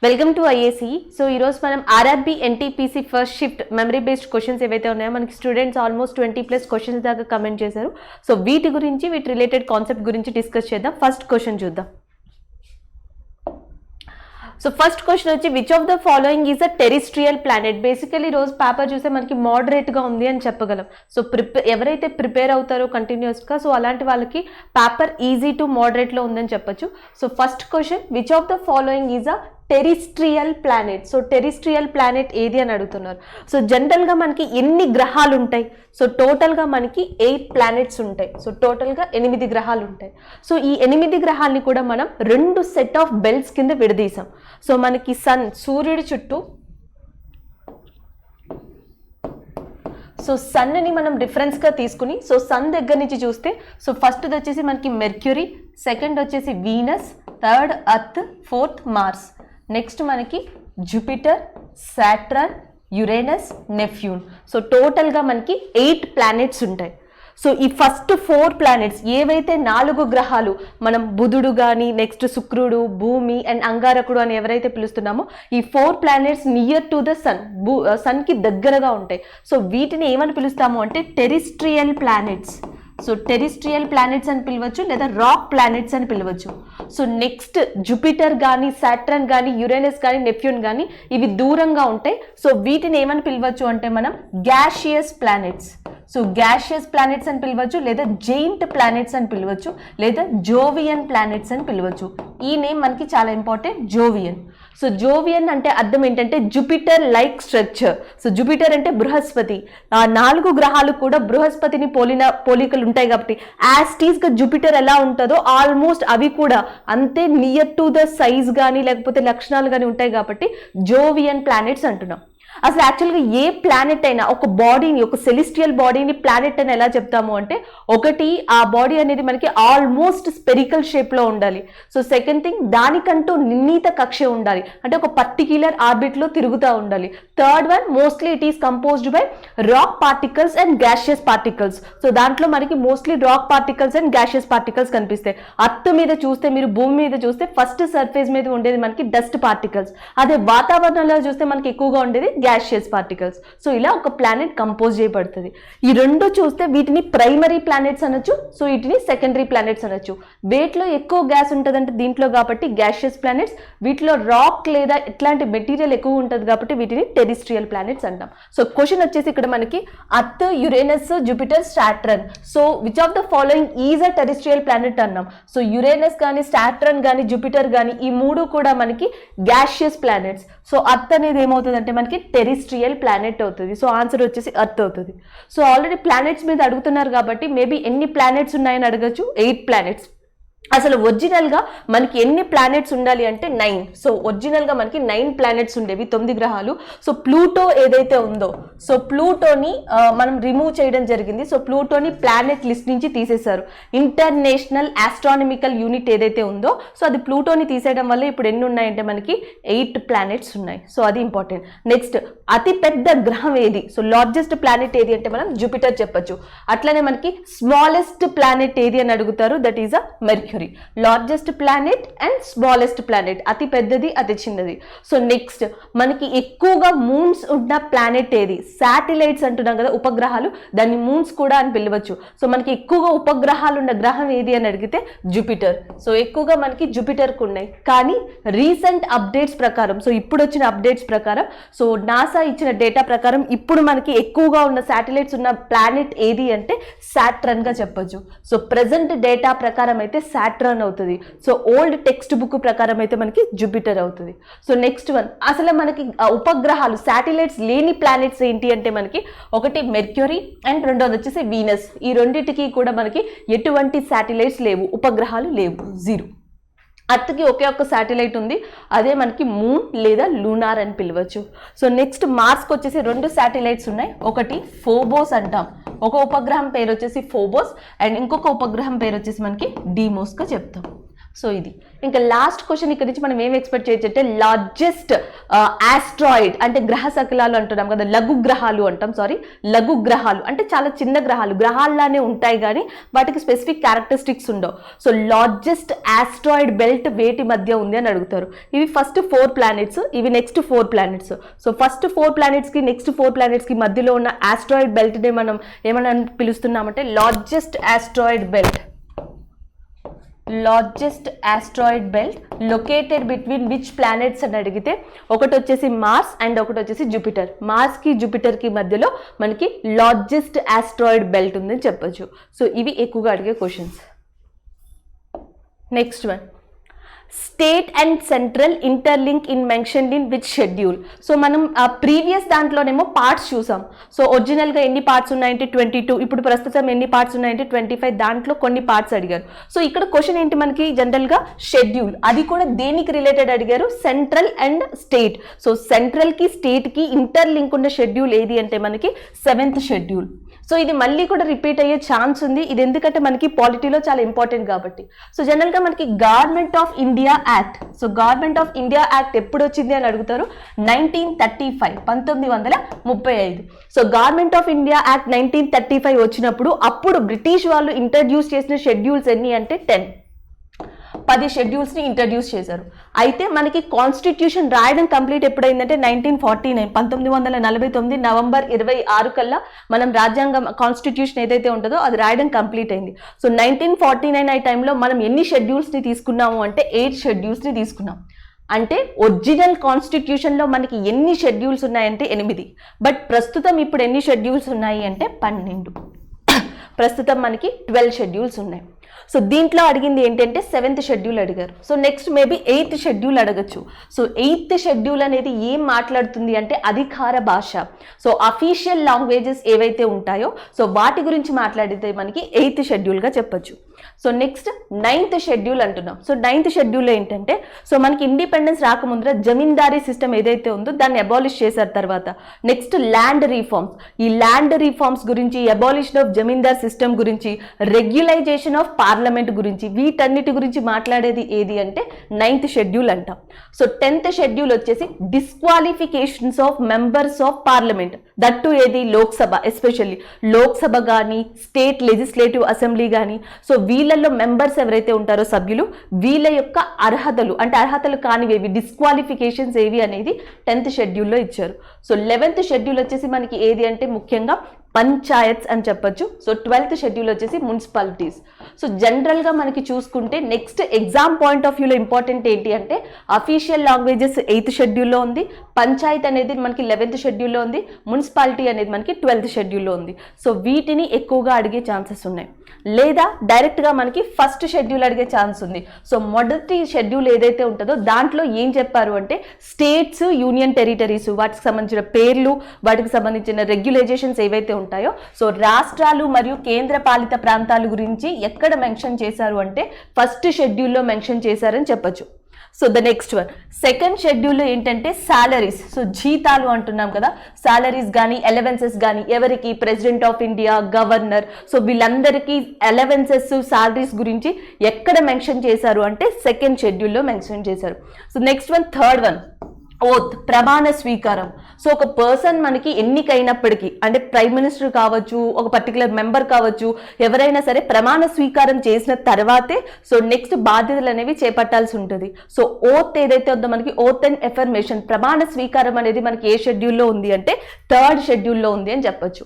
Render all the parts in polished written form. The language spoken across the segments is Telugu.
Welcome to IAC. సో ఈరోజు మనం RRB NTPC first shift memory based questions ఏవైతే ఉన్నాయో మనకి స్టూడెంట్స్ ఆల్మోస్ట్ 20+ క్వశ్చన్స్ దాకా కమెంట్ చేశారు. సో వీటి రిలేటెడ్ కాన్సెప్ట్ గురించి డిస్కస్ చేద్దాం. ఫస్ట్ క్వశ్చన్ చూద్దాం. సో ఫస్ట్ క్వశ్చన్ వచ్చి which of the following is a terrestrial planet. Basically రోజు పేపర్ చూస్తే మనకి మోడరేట్గా ఉంది అని చెప్పగలం. సో ఎవరైతే ప్రిపేర్ అవుతారో కంటిన్యూస్గా, సో అలాంటి వాళ్ళకి పేపర్ ఈజీ టు మోడరేట్లో ఉందని చెప్పొచ్చు. So first question which of the following is a terrestrial planet. So terrestrial planet ఏది అని అడుగుతున్నారు. సో జనరల్గా మనకి ఎన్ని గ్రహాలు ఉంటాయి? సో టోటల్గా మనకి 8 ప్లానెట్స్ ఉంటాయి. సో టోటల్గా 8 గ్రహాలు ఉంటాయి. సో ఈ 8 గ్రహాలని కూడా మనం 2 సెట్ ఆఫ్ బెల్ట్స్ కింద విడదీసాం. సో మనకి సూర్యుడి చుట్టూ, సో సన్ని మనం రిఫరెన్స్గా తీసుకుని, సో సన్ దగ్గర నుంచి చూస్తే, సో ఫస్ట్ వచ్చేసి మనకి మెర్క్యూరీ, సెకండ్ వచ్చేసి Venus, third Earth, fourth Mars, next మనకి Jupiter, Saturn, Uranus, Neptune. So టోటల్గా మనకి 8 ప్లానెట్స్ ఉంటాయి. సో ఈ ఫస్ట్ 4 ప్లానెట్స్ ఏవైతే 4 గ్రహాలు మనం బుధుడు కానీ, నెక్స్ట్ శుక్రుడు, భూమి అండ్ అంగారకుడు అని ఎవరైతే పిలుస్తున్నామో, ఈ 4 planets near to the sun, సన్కి దగ్గరగా ఉంటాయి. సో వీటిని ఏమని పిలుస్తాము అంటే terrestrial planets. So terrestrial planets అని పిలవచ్చు, లేదా రాక్ ప్లానెట్స్ అని పిలవచ్చు. సో నెక్స్ట్ జూపిటర్ కానీ, సాటర్న్ కానీ, యురేనస్ కానీ, నెప్ట్యూన్ కానీ ఇవి దూరంగా ఉంటాయి. సో వీటిని ఏమని పిలవచ్చు అంటే మనం gaseous planets. So gaseous planets అని పిలవచ్చు, లేదా జెయింట్ ప్లానెట్స్ అని పిలవచ్చు, లేదా జోవియన్ ప్లానెట్స్ అని పిలవచ్చు. ఈ నేమ్ మనకి చాలా ఇంపార్టెంట్, జోవియన్. సో జోవియన్ అంటే అర్థం ఏంటంటే Jupiter like structure. So Jupiter అంటే బృహస్పతి. ఆ 4 గ్రహాలు కూడా బృహస్పతిని పోలికలు ఉంటాయి కాబట్టి యాస్టీస్గా జూపిటర్ ఎలా ఉంటుందో ఆల్మోస్ట్ అవి కూడా అంతే నియర్ టు ద సైజ్ కానీ లేకపోతే లక్షణాలు కానీ ఉంటాయి కాబట్టి జోవియన్ ప్లానెట్స్ అంటున్నాం. అసలు యాక్చువల్గా ఏ ప్లానెట్ అయినా ఒక బాడీని, ఒక సెలిస్టియల్ బాడీని ప్లానెట్ అని ఎలా చెప్తాము అంటే, ఒకటి ఆ బాడీ అనేది మనకి ఆల్మోస్ట్ స్పెరికల్ షేప్లో ఉండాలి. సో సెకండ్ థింగ్ దానికంటూ నిర్ణీత కక్ష ఉండాలి, అంటే ఒక పర్టిక్యులర్ ఆర్బిట్లో తిరుగుతూ ఉండాలి. Third one mostly it is composed by rock particles and gaseous particles. So దాంట్లో మనకి mostly rock particles and gaseous particles కనిపిస్తాయి. అర్త్ మీద చూస్తే, మీరు భూమి మీద చూస్తే ఫస్ట్ సర్ఫేస్ మీద ఉండేది మనకి డస్ట్ పార్టికల్స్. అదే వాతావరణంలో చూస్తే మనకి ఎక్కువగా ఉండేది గ్యాషియస్ పార్టికల్స్. సో ఇలా ఒక ప్లానెట్ కంపోజ్ చేయబడుతుంది. ఈ రెండు చూస్తే వీటిని ప్రైమరీ ప్లానెట్స్ అనొచ్చు, సో వీటిని సెకండరీ ప్లానెట్స్ అనొచ్చు. వేటిలో ఎక్కువ గ్యాస్ ఉంటుందంటే దీంట్లో కాబట్టి గ్యాషియస్ ప్లానెట్స్, వీటిలో రాక్ లేదా ఇట్లాంటి మెటీరియల్ ఎక్కువ ఉంటుంది కాబట్టి వీటిని టెరిస్ట్రియల్ ప్లానెట్స్ అంటాం. సో క్వశ్చన్ వచ్చేసి ఇక్కడ మనకి earth, Uranus, Jupiter, Saturn. So which of the following is a terrestrial planet అన్నాం. సో యురేనస్ కానీ, సాటర్న్ కానీ, జూపిటర్ కానీ ఈ 3 కూడా మనకి గ్యాషియస్ ప్లానెట్స్. సో అర్త్ అనేది ఏమవుతుంది అంటే మనకి టెరిస్ట్రియల్ ప్లానెట్ అవుతుంది. సో ఆన్సర్ వచ్చేసి అర్త్ అవుతుంది. సో ఆల్రెడీ ప్లానెట్స్ మీద అడుగుతున్నారు కాబట్టి మేబీ ఎన్ని ప్లానెట్స్ ఉన్నాయని అడగచ్చు. 8 ప్లానెట్స్. అసలు ఒరిజినల్గా మనకి ఎన్ని ప్లానెట్స్ ఉండాలి అంటే 9. సో ఒరిజినల్గా మనకి 9 ప్లానెట్స్ ఉండేవి, 9 గ్రహాలు. సో ప్లూటో ఏదైతే ఉందో, సో ప్లూటోని మనం రిమూవ్ చేయడం జరిగింది. సో ప్లూటోని ప్లానెట్ లిస్ట్ నుంచి తీసేశారు. ఇంటర్నేషనల్ ఆస్ట్రానమికల్ యూనిట్ ఏదైతే ఉందో, సో అది ప్లూటోని తీసేయడం వల్ల ఇప్పుడు ఎన్ని ఉన్నాయంటే మనకి 8 ప్లానెట్స్ ఉన్నాయి. సో అది ఇంపార్టెంట్. నెక్స్ట్ అతి పెద్ద గ్రహం ఏది? సో లార్జెస్ట్ ప్లానెట్ ఏది అంటే మనం జూపిటర్ చెప్పొచ్చు. అట్లనే మనకి స్మాలెస్ట్ ప్లానెట్ ఏది అని అడుగుతారు, that is a mercury. Largest planet and smallest planet, అతి పెద్దది అతి చిన్నది. సో నెక్స్ట్ మనకి ఎక్కువగా మూన్స్ ఉన్న ప్లానెట్ ఏది? శాటిలైట్స్ అంటున్నాం కదా, ఉపగ్రహాలు, దాన్ని మూన్స్ కూడా అని పిలవచ్చు. సో మనకి ఎక్కువగా ఉపగ్రహాలు ఉన్న గ్రహం ఏది అని అడిగితే జూపిటర్. సో ఎక్కువగా మనకి జూపిటర్కు ఉన్నాయి. కానీ రీసెంట్ అప్డేట్స్ ప్రకారం, సో ఇప్పుడు వచ్చిన అప్డేట్స్ ప్రకారం, సో నాసా ఇచ్చిన డేటా ప్రకారం ఇప్పుడు మనకి ఎక్కువగా ఉన్న శాటిలైట్స్ ఉన్న ప్లానెట్ ఏది అంటే సాటర్న్ గా చెప్పొచ్చు. సో ప్రెసెంట్ డేటా ప్రకారం అయితే సాటర్న్ అవుతుంది. సో ఓల్డ్ టెక్స్ట్ బుక్ ప్రకారం అయితే మనకి జూపిటర్ అవుతుంది. సో నెక్స్ట్ వన్, అసలు మనకి ఉపగ్రహాలు శాటిలైట్స్ లేని ప్లానెట్స్ ఏంటి అంటే మనకి ఒకటి మెర్క్యూరీ అండ్ రెండోది వచ్చేసి వీనస్. ఈ రెండింటికి కూడా మనకి ఎటువంటి శాటిలైట్స్ లేవు, ఉపగ్రహాలు లేవు, 0. అర్త్కి ఒకే ఒక్క శాటిలైట్ ఉంది, అదే మనకి మూన్ లేదా లూనార్ అని పిలవచ్చు. సో నెక్స్ట్ మార్స్కి వచ్చేసి 2 శాటిలైట్స్ ఉన్నాయి. ఒకటి ఫోబోస్ అంటాం, ఒక ఉపగ్రహం పేరు వచ్చేసి ఫోబోస్, అండ్ ఇంకొక ఉపగ్రహం పేరు వచ్చేసి మనకి డీమోస్గా చెప్తాం. సో ఇది ఇంకా లాస్ట్ క్వశ్చన్ ఇక్కడ నుంచి మనం ఏం ఎక్స్పెక్ట్ చేయొచ్చు అంటే లార్జెస్ట్ ఆస్ట్రాయిడ్ అంటే గ్రహ శకలాలు అంటున్నాం కదా, లఘు గ్రహాలు అంటాం, లఘు గ్రహాలు అంటే చాలా చిన్న గ్రహాలు, గ్రహాల్లానే ఉంటాయి కానీ వాటికి స్పెసిఫిక్ క్యారెక్టరిస్టిక్స్ ఉండవు. సో లార్జెస్ట్ ఆస్ట్రాయిడ్ బెల్ట్ వేటి మధ్య ఉంది అని అడుగుతారు. ఇవి ఫస్ట్ 4 ప్లానెట్స్, ఇవి next 4 planets. So first 4 planets కి నెక్స్ట్ 4 ప్లానెట్స్ కి మధ్యలో ఉన్న ఆస్ట్రాయిడ్ బెల్ట్ ని మనం ఏమని పిలుస్తున్నామంటే largest asteroid belt. Largest asteroid belt located between which planets అని అడిగితే ఒకటి వచ్చేసి మార్స్ అండ్ ఒకటి వచ్చేసి జూపిటర్. మార్స్కి జూపిటర్కి మధ్యలో మనకి లార్జెస్ట్ ఆస్ట్రాయిడ్ బెల్ట్ ఉందని చెప్పొచ్చు. సో ఇవి ఎక్కువగా అడిగే questions. Next one, state and central interlink in mentioned in which schedule. So మనం ప్రీవియస్ దాంట్లోనేమో పార్ట్స్ చూసాం. సో ఒరిజినల్గా ఎన్ని పార్ట్స్ ఉన్నాయంటే 22, ఇప్పుడు ప్రస్తుతం ఎన్ని పార్ట్స్ ఉన్నాయంటే 25, దాంట్లో కొన్ని పార్ట్స్ అడిగారు. సో ఇక్కడ క్వశ్చన్ ఏంటి మనకి జనరల్గా షెడ్యూల్, అది కూడా దేనికి రిలేటెడ్ అడిగారు, సెంట్రల్ అండ్ స్టేట్. సో సెంట్రల్కి స్టేట్కి ఇంటర్లింక్ ఉన్న షెడ్యూల్ ఏది అంటే మనకి 7th షెడ్యూల్. సో ఇది మళ్ళీ కూడా రిపీట్ అయ్యే ఛాన్స్ ఉంది, ఇది ఎందుకంటే మనకి పాలిటీలో చాలా ఇంపార్టెంట్ కాబట్టి. సో జనరల్గా మనకి government of India act, so government of India act ఎప్పుడు వచ్చింది అని అడుగుతారు, 1935, 1935. So government of India act 1935 వచ్చినప్పుడు అప్పుడు బ్రిటిష్ వాళ్ళు ఇంట్రడ్యూస్ చేసిన షెడ్యూల్స్ ఎన్ని అంటే 10 షెడ్యూల్స్ని ఇంట్రడ్యూస్ చేశారు. అయితే మనకి కాన్స్టిట్యూషన్ రాయడం కంప్లీట్ ఎప్పుడైందంటే 1949, 1949 నవంబర్ 26 కల్లా మనం రాజ్యాంగం కాన్స్టిట్యూషన్ ఏదైతే ఉంటుందో అది రాయడం కంప్లీట్ అయింది. సో 1949 ఆ టైంలో మనం ఎన్ని షెడ్యూల్స్ని తీసుకున్నాము అంటే 8 షెడ్యూల్స్ని తీసుకున్నాం. అంటే ఒరిజినల్ కాన్స్టిట్యూషన్లో మనకి ఎన్ని షెడ్యూల్స్ ఉన్నాయంటే 8. బట్ ప్రస్తుతం ఇప్పుడు ఎన్ని షెడ్యూల్స్ ఉన్నాయి అంటే 12. ప్రస్తుతం మనకి 12 షెడ్యూల్స్ ఉన్నాయి. సో దీంట్లో అడిగింది ఏంటంటే 7th షెడ్యూల్ అడిగారు. So next maybe 8th schedule అడగచ్చు. సో 8th షెడ్యూల్ అనేది ఏం మాట్లాడుతుంది అంటే అధికార భాష. సో అఫీషియల్ లాంగ్వేజెస్ ఏవైతే ఉంటాయో సో వాటి గురించి మాట్లాడితే మనకి 8th షెడ్యూల్గా చెప్పచ్చు. సో నెక్స్ట్ 9th షెడ్యూల్ అంటున్నాం. సో 9th షెడ్యూల్ ఏంటంటే సో మనకి ఇండిపెండెన్స్ రాకముందర జమీందారీ సిస్టమ్ ఏదైతే ఉందో దాన్ని అబాలిష్ చేశారు. తర్వాత నెక్స్ట్ ల్యాండ్ రీఫార్మ్స్, ఈ ల్యాండ్ రీఫార్మ్స్ గురించి, అబాలిషన్ ఆఫ్ జమీందార్ సిస్టమ్ గురించి, రెగ్యులైజేషన్ ఆఫ్ పార్లమెంట్ గురించి, వీటన్నిటి గురించి మాట్లాడేది ఏది అంటే 9th షెడ్యూల్ అంటాం. సో 10th షెడ్యూల్ వచ్చేసి disqualifications of members of parliament, that ఏది లోక్సభ, ఎస్పెషల్లీ లోక్సభ కానీ స్టేట్ లెజిస్లేటివ్ అసెంబ్లీ కానీ. సో వీళ్ళల్లో మెంబర్స్ ఎవరైతే ఉంటారో సభ్యులు, వీళ్ళ యొక్క అర్హతలు అంటే అర్హతలు కానివేవి, డిస్క్వాలిఫికేషన్స్ ఏవి అనేది 10th షెడ్యూల్లో ఇచ్చారు. సో 11th షెడ్యూల్ వచ్చేసి మనకి ఏది అంటే ముఖ్యంగా పంచాయత్స్ అని చెప్పొచ్చు. సో 12th షెడ్యూల్ వచ్చేసి మున్సిపాలిటీస్. సో జనరల్గా మనకి చూసుకుంటే నెక్స్ట్ ఎగ్జామ్ పాయింట్ ఆఫ్ వ్యూలో ఇంపార్టెంట్ ఏంటి అంటే అఫీషియల్ లాంగ్వేజెస్ 8th షెడ్యూల్లో ఉంది, పంచాయత్ అనేది మనకి 11th షెడ్యూల్లో ఉంది, మున్సిపాలిటీ అనేది మనకి 12th షెడ్యూల్లో ఉంది. సో వీటిని ఎక్కువగా అడిగే ఛాన్సెస్ ఉన్నాయి, లేదా డైరెక్ట్గా మనకి ఫస్ట్ షెడ్యూల్ అడిగే ఛాన్స్ ఉంది. సో మొదటి షెడ్యూల్ ఏదైతే ఉంటుందో దాంట్లో ఏం చెప్పారు అంటే స్టేట్స్, యూనియన్ టెరిటరీస్, వాటికి సంబంధించిన పేర్లు, వాటికి సంబంధించిన రెగ్యులేషన్స్ ఏవైతే ఉంటాయో సో రాష్ట్రాలు మరియు కేంద్ర పాలిత ప్రాంతాల గురించి ఎక్కడ మెన్షన్ చేశారు అంటే ఫస్ట్ షెడ్యూల్లో మెన్షన్ చేశారని చెప్పొచ్చు. So the next one, second షెడ్యూల్లో ఏంటంటే సాలరీస్. సో జీతాలు అంటున్నాం కదా, సాలరీస్ కానీ అలవెన్సెస్ కానీ ఎవరికి, president of India, governor, so వీళ్ళందరికీ అలవెన్సెస్, సాలరీస్ గురించి ఎక్కడ మెన్షన్ చేశారు అంటే సెకండ్ షెడ్యూల్లో మెన్షన్ చేశారు. So next one, third one, oath, ప్రమాణ స్వీకారం. సో ఒక పర్సన్ మనకి ఎన్నికైనప్పటికీ అంటే ప్రైమ్ మినిస్టర్ కావచ్చు, ఒక పర్టికులర్ మెంబర్ కావచ్చు, ఎవరైనా సరే ప్రమాణ స్వీకారం చేసిన తర్వాతే సో నెక్స్ట్ బాధ్యతలు అనేవి చేపట్టాల్సి ఉంటుంది. సో ఓత్ ఏదైతే ఉందో మనకి ఓత్ అండ్ ఎఫర్మేషన్, ప్రమాణ స్వీకారం అనేది మనకి ఏ షెడ్యూల్లో ఉంది అంటే 3rd షెడ్యూల్లో ఉంది అని చెప్పొచ్చు.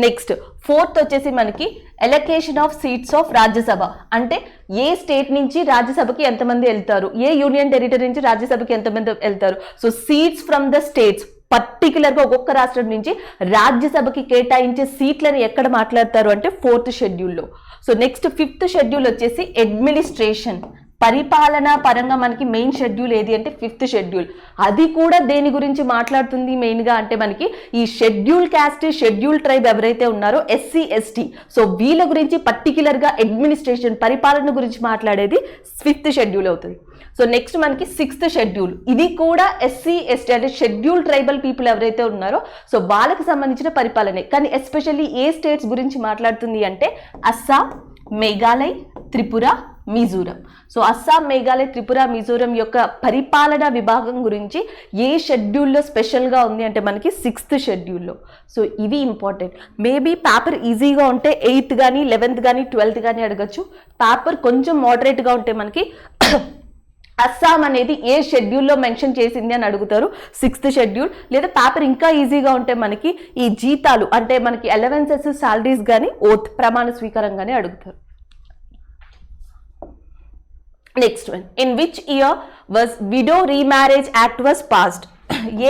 నెక్స్ట్ 4th వచ్చేసి మనకి allocation of seats of Rajya Sabha, అంటే ఏ స్టేట్ నుంచి రాజ్యసభకి ఎంతమంది వెళ్తారు, ఏ యూనియన్ టెరిటరీ నుంచి రాజ్యసభకి ఎంతమంది వెళ్తారు. So seats from the states, పర్టికులర్గా ఒక్కొక్క రాష్ట్రం నుంచి రాజ్యసభకి కేటాయించే సీట్లను ఎక్కడ మాట్లాడతారు అంటే 4th షెడ్యూల్లో. సో నెక్స్ట్ 5th షెడ్యూల్ వచ్చేసి అడ్మినిస్ట్రేషన్, పరిపాలనా పరంగా మనకి మెయిన్ షెడ్యూల్ ఏది అంటే 5th షెడ్యూల్. అది కూడా దేని గురించి మాట్లాడుతుంది మెయిన్గా అంటే మనకి ఈ షెడ్యూల్ క్యాస్ట్, షెడ్యూల్ ట్రైబ్ ఎవరైతే ఉన్నారో SC ST, సో వీళ్ళ గురించి పర్టికులర్గా అడ్మినిస్ట్రేషన్, పరిపాలన గురించి మాట్లాడేది 5th షెడ్యూల్ అవుతుంది. సో నెక్స్ట్ మనకి 6th షెడ్యూల్, ఇది కూడా SC ST అంటే షెడ్యూల్ ట్రైబల్ పీపుల్ ఎవరైతే ఉన్నారో సో వాళ్ళకి సంబంధించిన పరిపాలనే. కానీ ఎస్పెషల్లీ ఏ స్టేట్స్ గురించి మాట్లాడుతుంది అంటే అస్సాం, మేఘాలయ్, త్రిపుర, మిజోరం. సో అస్సాం, మేఘాలయ, త్రిపుర, మిజోరం యొక్క పరిపాలనా విభాగం గురించి ఏ షెడ్యూల్లో స్పెషల్గా ఉంది అంటే మనకి 6th షెడ్యూల్లో. సో ఇవి ఇంపార్టెంట్. మేబీ పేపర్ ఈజీగా ఉంటే 8th కానీ 11th కానీ 12th కానీ అడగచ్చు. పేపర్ కొంచెం మోడరేట్గా ఉంటే మనకి అస్సాం అనేది ఏ షెడ్యూల్లో మెన్షన్ చేసింది అని అడుగుతారు, 6th షెడ్యూల్. లేదా పేపర్ ఇంకా ఈజీగా ఉంటే మనకి ఈ జీతాలు అంటే మనకి అలవెన్సెస్, సాలరీస్ కానీ ఓత్ ప్రమాణ స్వీకారం కానీ అడుగుతారు. Next one, in which year was widow remarriage act was passed?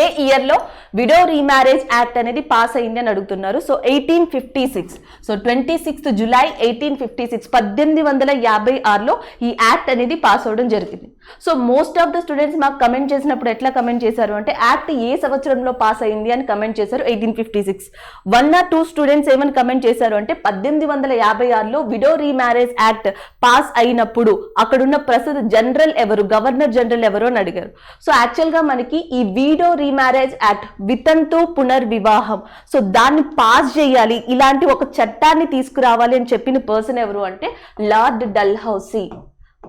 ఏ ఇయర్లో విడో రీమ్యారేజ్ యాక్ట్ అనేది పాస్ అయింది అని అడుగుతున్నారు. సో 1856. సో 26th జులై 1856, 1856లో ఈ యాక్ట్ అనేది పాస్ అవడం జరిగింది. So most of the students మాకు కమెంట్ చేసినప్పుడు ఎట్లా కమెంట్ చేశారు అంటే యాక్ట్ ఏ సంవత్సరంలో పాస్ అయింది అని కమెంట్ చేశారు, 1856. 1 or 2 స్టూడెంట్స్ ఏమని కమెంట్ చేశారు అంటే 1856లో విడో రీమ్యారేజ్ యాక్ట్ పాస్ అయినప్పుడు అక్కడున్న ప్రస్తుత జనరల్ ఎవరు, గవర్నర్ జనరల్ ఎవరు అని అడిగారు. సో యాక్చువల్గా మనకి ఈ విడో రీమ్యారేజ్ యాక్ట్, వితంతు పునర్వివాహం, సో దాన్ని పాస్ చేయాలి, ఇలాంటి ఒక చట్టాన్ని తీసుకురావాలి అని చెప్పిన పర్సన్ ఎవరు అంటే లార్డ్ డల్హౌసీ.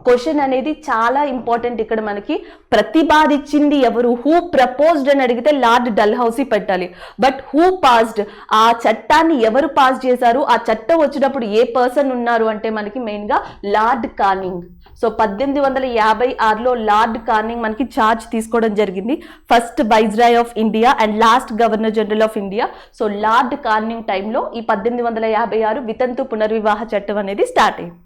క్వశ్చన్ అనేది చాలా ఇంపార్టెంట్. ఇక్కడ మనకి ప్రతిపాదించింది ఎవరు, హూ ప్రపోజ్డ్ అని అడిగితే లార్డ్ డల్హౌసీ పెట్టాలి. బట్ హూ పాస్డ్, ఆ చట్టాన్ని ఎవరు పాస్ చేశారు, ఆ చట్టం వచ్చినప్పుడు ఏ పర్సన్ ఉన్నారు అంటే మనకి మెయిన్గా లార్డ్ కానింగ్. సో 1856లో లార్డ్ కానింగ్ మనకి ఛార్జ్ తీసుకోవడం జరిగింది. First viceroy of India and last governor general of India. So Lord Canning టైంలో ఈ 1856 వితంతు పునర్వివాహ చట్టం అనేది స్టార్ట్ అయింది.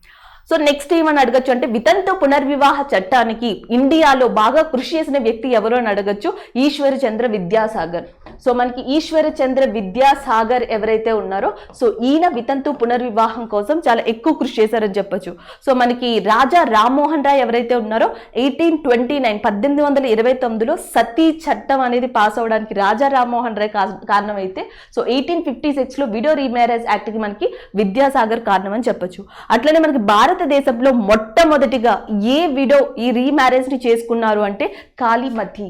సో నెక్స్ట్ ఏమని అడగచ్చు అంటే వితంతు పునర్వివాహ చట్టానికి ఇండియాలో బాగా కృషి చేసిన వ్యక్తి ఎవరు అని అడగచ్చు, ఈశ్వర్ చంద్ర విద్యాసాగర్. సో మనకి ఈశ్వర్ చంద్ర విద్యాసాగర్ ఎవరైతే ఉన్నారో సో ఈయన వితంతు పునర్వివాహం కోసం చాలా ఎక్కువ కృషి చేశారని చెప్పొచ్చు. సో మనకి రాజా రామ్మోహన్ రాయ్ ఎవరైతే ఉన్నారో 1829, 1829లో సతీ చట్టం అనేది పాస్ అవడానికి రాజా రామ్మోహన్ రాయ్ కారణమైతే సో 1856లో విడో రీమ్యారేజ్ యాక్ట్కి మనకి విద్యాసాగర్ కారణం అని చెప్పొచ్చు. అట్లనే మనకి భారతదేశంలో మొట్టమొదటిగా ఏ విడో ఈ రీమ్యారేజ్ ని చేసుకున్నారు అంటే కాళీమతి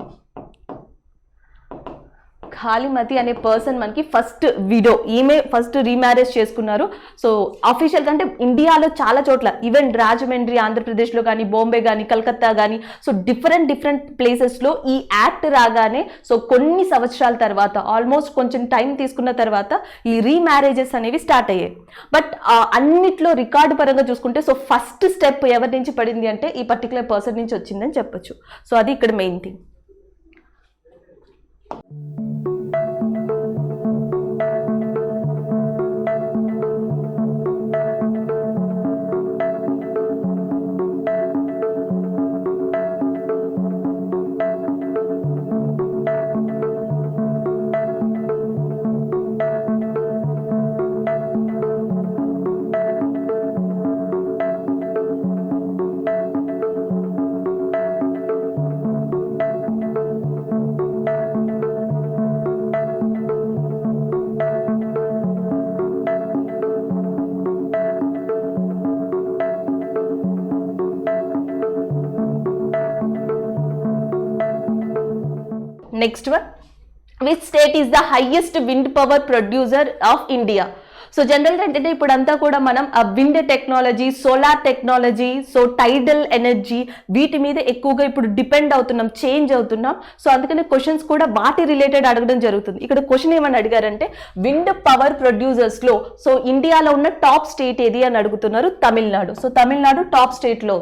అనే పర్సన్ మనకి ఫస్ట్ విడో, ఈమె ఫస్ట్ రీమ్యారేజ్ చేసుకున్నారు. సో అఫీషియల్ గా అంటే ఇండియాలో చాలా చోట్ల, ఈవెన్ రాజమండ్రి ఆంధ్రప్రదేశ్లో కానీ, బాంబే కానీ, కలకత్తా కానీ, సో డిఫరెంట్ ప్లేసెస్లో ఈ యాక్ట్ రాగానే సో కొన్ని సంవత్సరాల తర్వాత, ఆల్మోస్ట్ కొంచెం టైం తీసుకున్న తర్వాత ఈ రీమ్యారేజెస్ అనేవి స్టార్ట్ అయ్యాయి. బట్ అన్నిట్లో రికార్డు పరంగా చూసుకుంటే సో ఫస్ట్ స్టెప్ ఎవరి నుంచి పడింది అంటే ఈ పర్టికులర్ పర్సన్ నుంచి వచ్చిందని చెప్పొచ్చు. సో అది ఇక్కడ main thing. Next one, which state is the highest wind power producer of India? So జనరల్గా ఏంటంటే ఇప్పుడంతా కూడా మనం wind technology, solar technology, so టైడల్ energy వీటి మీద ఎక్కువగా ఇప్పుడు డిపెండ్ అవుతున్నాం, చేంజ్ అవుతున్నాం. సో అందుకని క్వశ్చన్స్ కూడా వాటి రిలేటెడ్ అడగడం జరుగుతుంది. ఇక్కడ క్వశ్చన్ ఏమని అడిగారంటే విండ్ పవర్ ప్రొడ్యూసర్స్లో సో ఇండియాలో ఉన్న టాప్ స్టేట్ ఏది అని అడుగుతున్నారు, తమిళనాడు. సో తమిళనాడు టాప్ స్టేట్లో.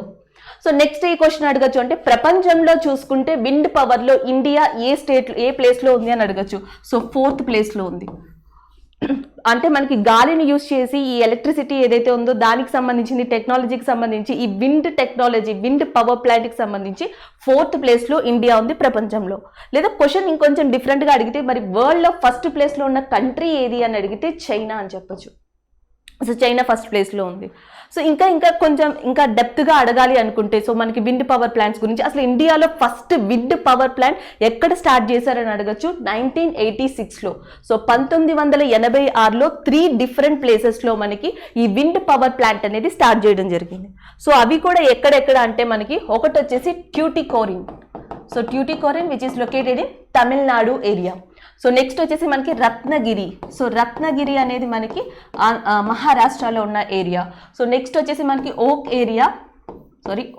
సో నెక్స్ట్ ఈ క్వశ్చన్ అడగచ్చు అంటే ప్రపంచంలో చూసుకుంటే విండ్ పవర్లో ఇండియా ఏ ప్లేస్లో ఉంది అని అడగచ్చు. సో 4th ప్లేస్లో ఉంది. అంటే మనకి గాలిని యూజ్ చేసి ఈ ఎలక్ట్రిసిటీ ఏదైతే ఉందో దానికి సంబంధించింది, టెక్నాలజీకి సంబంధించి ఈ విండ్ టెక్నాలజీ, విండ్ పవర్ ప్లాంట్కి సంబంధించి 4th ప్లేస్లో ఇండియా ఉంది ప్రపంచంలో. లేదా క్వశ్చన్ ఇంకొంచెం డిఫరెంట్గా అడిగితే మరి వరల్డ్లో ఫస్ట్ ప్లేస్లో ఉన్న కంట్రీ ఏది అని అడిగితే చైనా అని చెప్పొచ్చు. సో చైనా ఫస్ట్ ప్లేస్లో ఉంది. సో ఇంకా కొంచెం డెప్త్గా అడగాలి అనుకుంటే సో మనకి విండ్ పవర్ ప్లాంట్స్ గురించి అసలు ఇండియాలో ఫస్ట్ విండ్ పవర్ ప్లాంట్ ఎక్కడ స్టార్ట్ చేశారని అడగచ్చు, 1986లో. సో 1986లో 3 డిఫరెంట్ ప్లేసెస్లో మనకి ఈ విండ్ పవర్ ప్లాంట్ అనేది స్టార్ట్ చేయడం జరిగింది. సో అవి కూడా ఎక్కడెక్కడ అంటే మనకి ఒకటి వచ్చేసి Tuticorin. So Tuticorin which is located in Tamil Nadu area. So next వచ్చేసి మనకి రత్నగిరి. సో రత్నగిరి అనేది మనకి మహారాష్ట్రలో ఉన్న ఏరియా. సో నెక్స్ట్ వచ్చేసి మనకి ఓక్ area.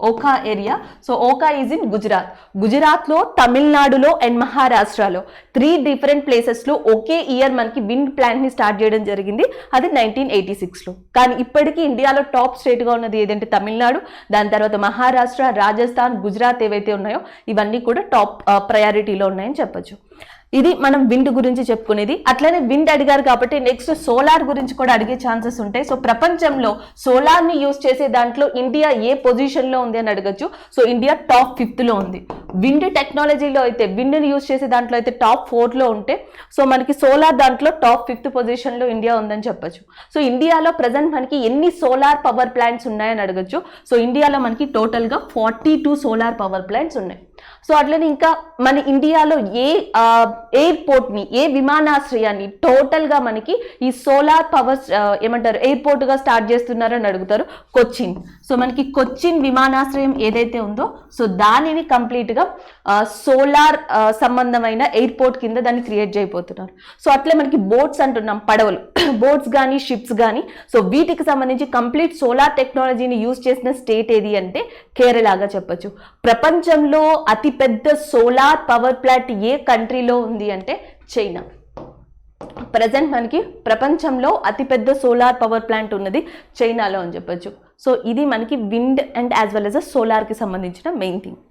Oka area. So Oka is in Gujarat. గుజరాత్లో, తమిళనాడులో అండ్ మహారాష్ట్రలో 3 డిఫరెంట్ ప్లేసెస్లో ఒకే ఇయర్ మనకి విండ్ ప్లాంట్ని స్టార్ట్ చేయడం జరిగింది. అది 1986లో. కానీ ఇప్పటికీ ఇండియాలో టాప్ స్టేట్గా ఉన్నది ఏదంటే తమిళనాడు, దాని తర్వాత మహారాష్ట్ర, రాజస్థాన్, గుజరాత్ ఏవైతే ఉన్నాయో ఇవన్నీ కూడా టాప్ ప్రయారిటీలో ఉన్నాయని చెప్పొచ్చు. ఇది మనం విండ్ గురించి చెప్పుకునేది. అట్లనే విండ్ అడిగారు కాబట్టి నెక్స్ట్ సోలార్ గురించి కూడా అడిగే ఛాన్సెస్ ఉంటాయి. సో ప్రపంచంలో సోలార్ని యూజ్ చేసే దాంట్లో ఇండియా ఏ పొజిషన్లో ఉంది అని అడగచ్చు. సో ఇండియా టాప్ 5లో ఉంది. విండ్ టెక్నాలజీలో అయితే, విండ్ని యూజ్ చేసే దాంట్లో అయితే టాప్ 4లో ఉంటే, సో మనకి సోలార్ దాంట్లో టాప్ 5th పొజిషన్లో ఇండియా ఉందని చెప్పచ్చు. సో ఇండియాలో ప్రజెంట్ మనకి ఎన్ని సోలార్ పవర్ ప్లాంట్స్ ఉన్నాయని అడగచ్చు. సో ఇండియాలో మనకి టోటల్గా 42 సోలార్ పవర్ ప్లాంట్స్ ఉన్నాయి. సో అట్లనే ఇంకా మన ఇండియాలో ఏ ఎయిర్పోర్ట్ని, ఏ విమానాశ్రయాన్ని టోటల్గా మనకి ఈ సోలార్ పవర్ ఎయిర్పోర్ట్గా స్టార్ట్ చేస్తున్నారని అడుగుతారు. కొచ్చిన్. సో మనకి కొచ్చిన్ విమానాశ్రయం ఏదైతే ఉందో సో దానిని కంప్లీట్గా సోలార్ సంబంధమైన ఎయిర్పోర్ట్ కింద దాన్ని క్రియేట్ చేయబోతున్నారు. సో అట్లే మనకి బోట్స్ అంటున్నాం, పడవలు, బోట్స్ కానీ షిప్స్ కానీ, సో వీటికి సంబంధించి కంప్లీట్ సోలార్ టెక్నాలజీని యూజ్ చేసిన స్టేట్ ఏది అంటే కేరళగా చెప్పచ్చు. ప్రపంచంలో అతిపెద్ద సోలార్ పవర్ ప్లాంట్ ఏ కంట్రీలో ఉంది అంటే చైనా. ప్రజెంట్ మనకి ప్రపంచంలో అతిపెద్ద సోలార్ పవర్ ప్లాంట్ ఉన్నది చైనాలో అని చెప్పొచ్చు. సో ఇది మనకి wind and as well as సోలార్కి సంబంధించిన main thing.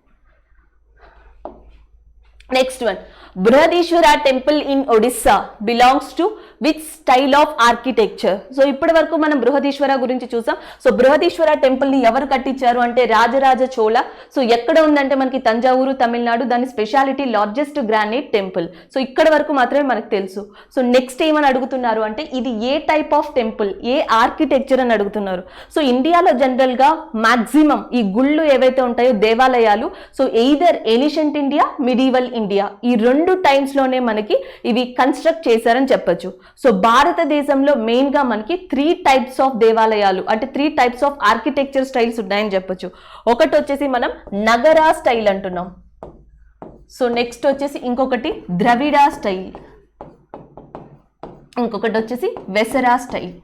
Next one, Brihadeeswara temple in Odisha belongs to which style of architecture. So ఇప్పటి వరకు మనం బృహదీశ్వర గురించి చూసాం. సో బృహదీశ్వర టెంపుల్ని ఎవరు కట్టించారు అంటే రాజరాజ చోళ. సో ఎక్కడ ఉందంటే మనకి తంజావూరు, తమిళనాడు. దాని speciality largest granite temple. So ఇక్కడ వరకు మాత్రమే మనకు తెలుసు. సో నెక్స్ట్ ఏమని అడుగుతున్నారు అంటే ఇది ఏ టైప్ ఆఫ్ టెంపుల్, ఏ ఆర్కిటెక్చర్ అని అడుగుతున్నారు. సో ఇండియాలో జనరల్గా మాక్సిమం ఈ గుళ్ళు ఏవైతే ఉంటాయో దేవాలయాలు, so either ancient India, medieval India, ఈ 2 టైమ్స్లోనే మనకి ఇవి కన్స్ట్రక్ట్ చేశారని చెప్పొచ్చు. సో భారతదేశంలో మెయిన్గా మనకి 3 టైప్స్ ఆఫ్ దేవాలయాలు అంటే 3 టైప్స్ ఆఫ్ ఆర్కిటెక్చర్ స్టైల్స్ ఉన్నాయని చెప్పొచ్చు. ఒకటి వచ్చేసి మనం నగరా స్టైల్ అంటున్నాం. సో నెక్స్ట్ వచ్చేసి ఇంకొకటి ద్రవిడ స్టైల్, ఇంకొకటి వచ్చేసి వెసరా స్టైల్.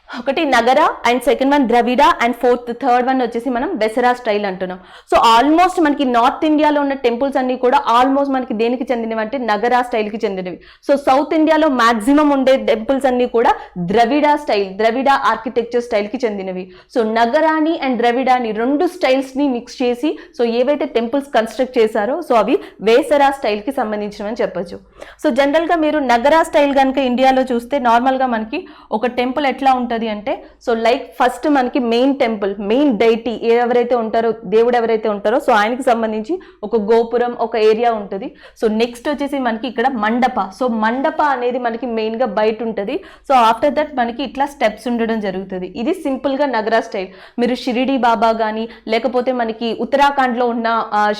ఒకటి నగర and second one Dravida and third one వచ్చేసి మనం వెసరా స్టైల్ అంటున్నాం. సో ఆల్మోస్ట్ మనకి నార్త్ ఇండియాలో ఉన్న టెంపుల్స్ అన్ని కూడా ఆల్మోస్ట్ మనకి దేనికి చెందినవి అంటే నగరా స్టైల్కి చెందినవి. సో సౌత్ ఇండియాలో మాక్సిమం ఉండే టెంపుల్స్ అన్ని కూడా ద్రవిడ స్టైల్, ద్రవిడ ఆర్కిటెక్చర్ స్టైల్కి చెందినవి. సో నగరాని అండ్ ద్రవిడాని 2 స్టైల్స్ని మిక్స్ చేసి సో ఏవైతే టెంపుల్స్ కన్స్ట్రక్ట్ చేశారో సో అవి వేసరా స్టైల్కి సంబంధించినవని చెప్పొచ్చు. సో జనరల్గా మీరు నగరా స్టైల్ కనుక ఇండియాలో చూస్తే నార్మల్గా మనకి ఒక టెంపుల్ ఎట్లా ఉంటుంది అంటే సో లైక్ ఫస్ట్ మనకి మెయిన్ టెంపుల్, మెయిన్ డైటీ ఎవరైతే ఉంటారో, దేవుడు ఎవరైతే ఉంటారో సో ఆయనకి సంబంధించి ఒక గోపురం, ఒక ఏరియా ఉంటుంది. సో నెక్స్ట్ వచ్చేసి మనకి ఇక్కడ మండప. సో మండప అనేది మనకి మెయిన్గా బయట ఉంటుంది. సో ఆఫ్టర్ దట్ మనకి ఇట్లా స్టెప్స్ ఉండడం జరుగుతుంది. ఇది సింపుల్గా నగరా స్టైల్. మీరు షిరిడి బాబా కానీ లేకపోతే మనకి ఉత్తరాఖండ్లో ఉన్న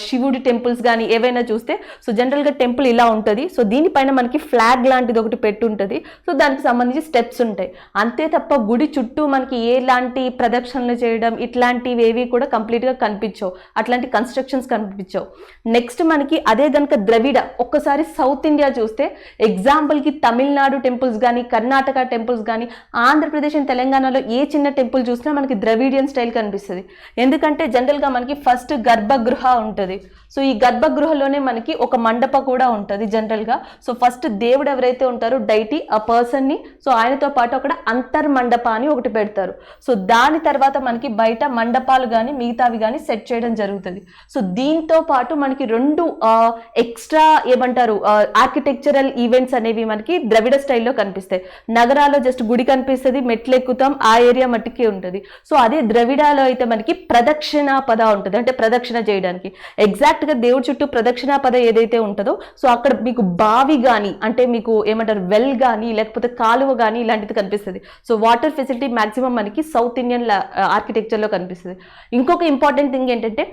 శివుడి టెంపుల్స్ కానీ ఏవైనా చూస్తే సో జనరల్గా టెంపుల్ ఇలా ఉంటుంది. సో దీనిపైన మనకి ఫ్లాగ్ లాంటిది ఒకటి పెట్టుంటుంది. సో దానికి సంబంధించి స్టెప్స్ ఉంటాయి. అంతే తప్ప గుడి చుట్టూ మనకి ఎలాంటి ప్రదక్షిణలు చేయడం ఇట్లాంటివి ఏవి కూడా కంప్లీట్గా కనిపించవు, అట్లాంటి కన్స్ట్రక్షన్స్ కనిపించవు. నెక్స్ట్ మనకి అదే కనుక ద్రవిడ, ఒక్కసారి సౌత్ ఇండియా చూస్తే ఎగ్జాంపుల్కి తమిళనాడు టెంపుల్స్ కానీ, కర్ణాటక టెంపుల్స్ కానీ, ఆంధ్రప్రదేశ్ అండ్ తెలంగాణలో ఏ చిన్న టెంపుల్ చూసినా మనకి ద్రవిడియన్ స్టైల్ కనిపిస్తుంది. ఎందుకంటే జనరల్గా మనకి ఫస్ట్ గర్భగృహ ఉంటుంది. సో ఈ గర్భగృహలోనే మనకి ఒక మండప కూడా ఉంటుంది జనరల్గా. సో ఫస్ట్ దేవుడు ఎవరైతే ఉంటారో డైటీ, ఆ పర్సన్ని, సో ఆయనతో పాటు అక్కడ అంతర్మండప అని ఒకటి పెడతారు. సో దాని తర్వాత మనకి బయట మండపాలు కానీ మిగతావి కానీ సెట్ చేయడం జరుగుతుంది. సో దీంతో పాటు మనకి 2 ఎక్స్ట్రా ఏమంటారు ఆర్కిటెక్చరల్ ఈవెంట్స్ అనేవి మనకి ద్రవిడ స్టైల్లో కనిపిస్తాయి. నగరాల్లో జస్ట్ గుడి కనిపిస్తుంది, మెట్లు ఎక్కుతాం, ఆ ఏరియా మట్టికి ఉంటుంది. సో అదే ద్రవిడాలో అయితే మనకి ప్రదక్షిణ పద ఉంటుంది, అంటే ప్రదక్షిణ చేయడానికి. ఎగ్జాక్ట్గా దేవుడి చుట్టూ ప్రదక్షిణ పద ఏదైతే ఉంటుందో సో అక్కడ మీకు బావి కానీ అంటే మీకు ఏమంటారు వెల్ కానీ లేకపోతే కాలువ కానీ ఇలాంటిది కనిపిస్తుంది. సో వాటర్ ఫెసిలిటీ మాక్సిమం మనకి సౌత్ ఇండియన్ ఆర్కిటెక్చర్లో కనిపిస్తుంది. ఇంకొక ఇంపార్టెంట్ థింగ్ ఏంటంటే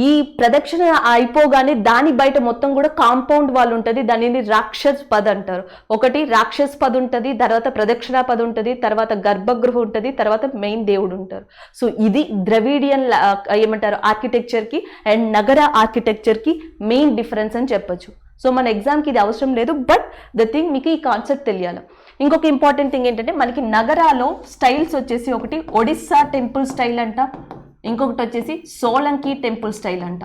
ఈ ప్రదక్షిణ అయిపోగానే దాని బయట మొత్తం కూడా కాంపౌండ్ వాల్ ఉంటుంది. దానిని రాక్షస్ పద్ అంటారు. ఒకటి రాక్షస్ పద్ ఉంటుంది, తర్వాత ప్రదక్షిణ పద్ ఉంటుంది, తర్వాత గర్భగృహ ఉంటుంది, తర్వాత మెయిన్ దేవుడు ఉంటారు. సో ఇది ద్రవిడియన్ ఏమంటారు ఆర్కిటెక్చర్కి అండ్ నగర ఆర్కిటెక్చర్కి మెయిన్ డిఫరెన్స్ అని చెప్పొచ్చు. సో మన ఎగ్జామ్కి ఇది అవసరం లేదు, బట్ ద థింగ్ మీకు ఈ కాన్సెప్ట్ తెలియాలి. ఇంకొక ఇంపార్టెంట్ థింగ్ ఏంటంటే మనకి నగరాలో స్టైల్స్ వచ్చేసి ఒకటి ఒడిస్సా టెంపుల్ స్టైల్ అంట, ఇంకొకటి వచ్చేసి సోలంకి టెంపుల్ స్టైల్ అంట.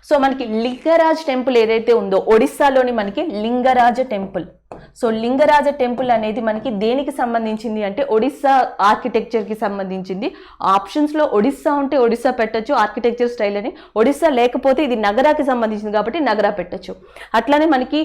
సో మనకి లింగరాజ్ టెంపుల్ ఏదైతే ఉందో ఒడిస్సాలోని మనకి Lingaraja temple. So Lingaraja temple అనేది మనకి దేనికి సంబంధించింది అంటే ఒడిస్సా ఆర్కిటెక్చర్కి సంబంధించింది. ఆప్షన్స్లో ఒడిస్సా ఉంటే ఒడిస్సా పెట్టచ్చు ఆర్కిటెక్చర్ స్టైల్ అని, ఒడిస్సా లేకపోతే ఇది నగరాకి సంబంధించింది కాబట్టి నగరా పెట్టచ్చు. అట్లానే మనకి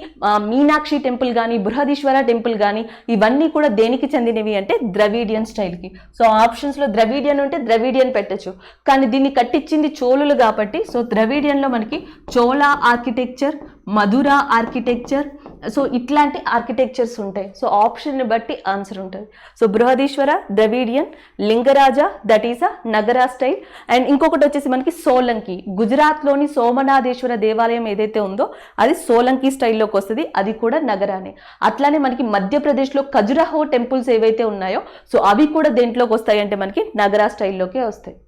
మీనాక్షి టెంపుల్ కానీ బృహదీశ్వర టెంపుల్ కానీ ఇవన్నీ కూడా దేనికి చెందినవి అంటే ద్రవిడియన్ స్టైల్కి. సో ఆప్షన్స్లో ద్రవిడియన్ ఉంటే ద్రవిడియన్ పెట్టచ్చు, కానీ దీన్ని కట్టించింది చోళులు కాబట్టి సో ద్రవిడియన్లో మనకి Chola architecture, Madurai architecture, so ఇట్లాంటి ఆర్కిటెక్చర్స్ ఉంటాయి. సో ఆప్షన్ని బట్టి ఆన్సర్ ఉంటుంది. So Brihadeeswara, Dravidian, Lingaraja that is a Nagara style. And ఇంకొకటి వచ్చేసి మనకి సోలంకి, గుజరాత్లోని సోమనాథేశ్వర దేవాలయం ఏదైతే ఉందో అది సోలంకి స్టైల్లోకి వస్తుంది, అది కూడా నగరానే. అట్లానే మనకి మధ్యప్రదేశ్లో ఖజురహో టెంపుల్స్ ఏవైతే ఉన్నాయో సో అవి కూడా దేంట్లోకి వస్తాయి అంటే మనకి నగరా స్టైల్లోకే వస్తాయి.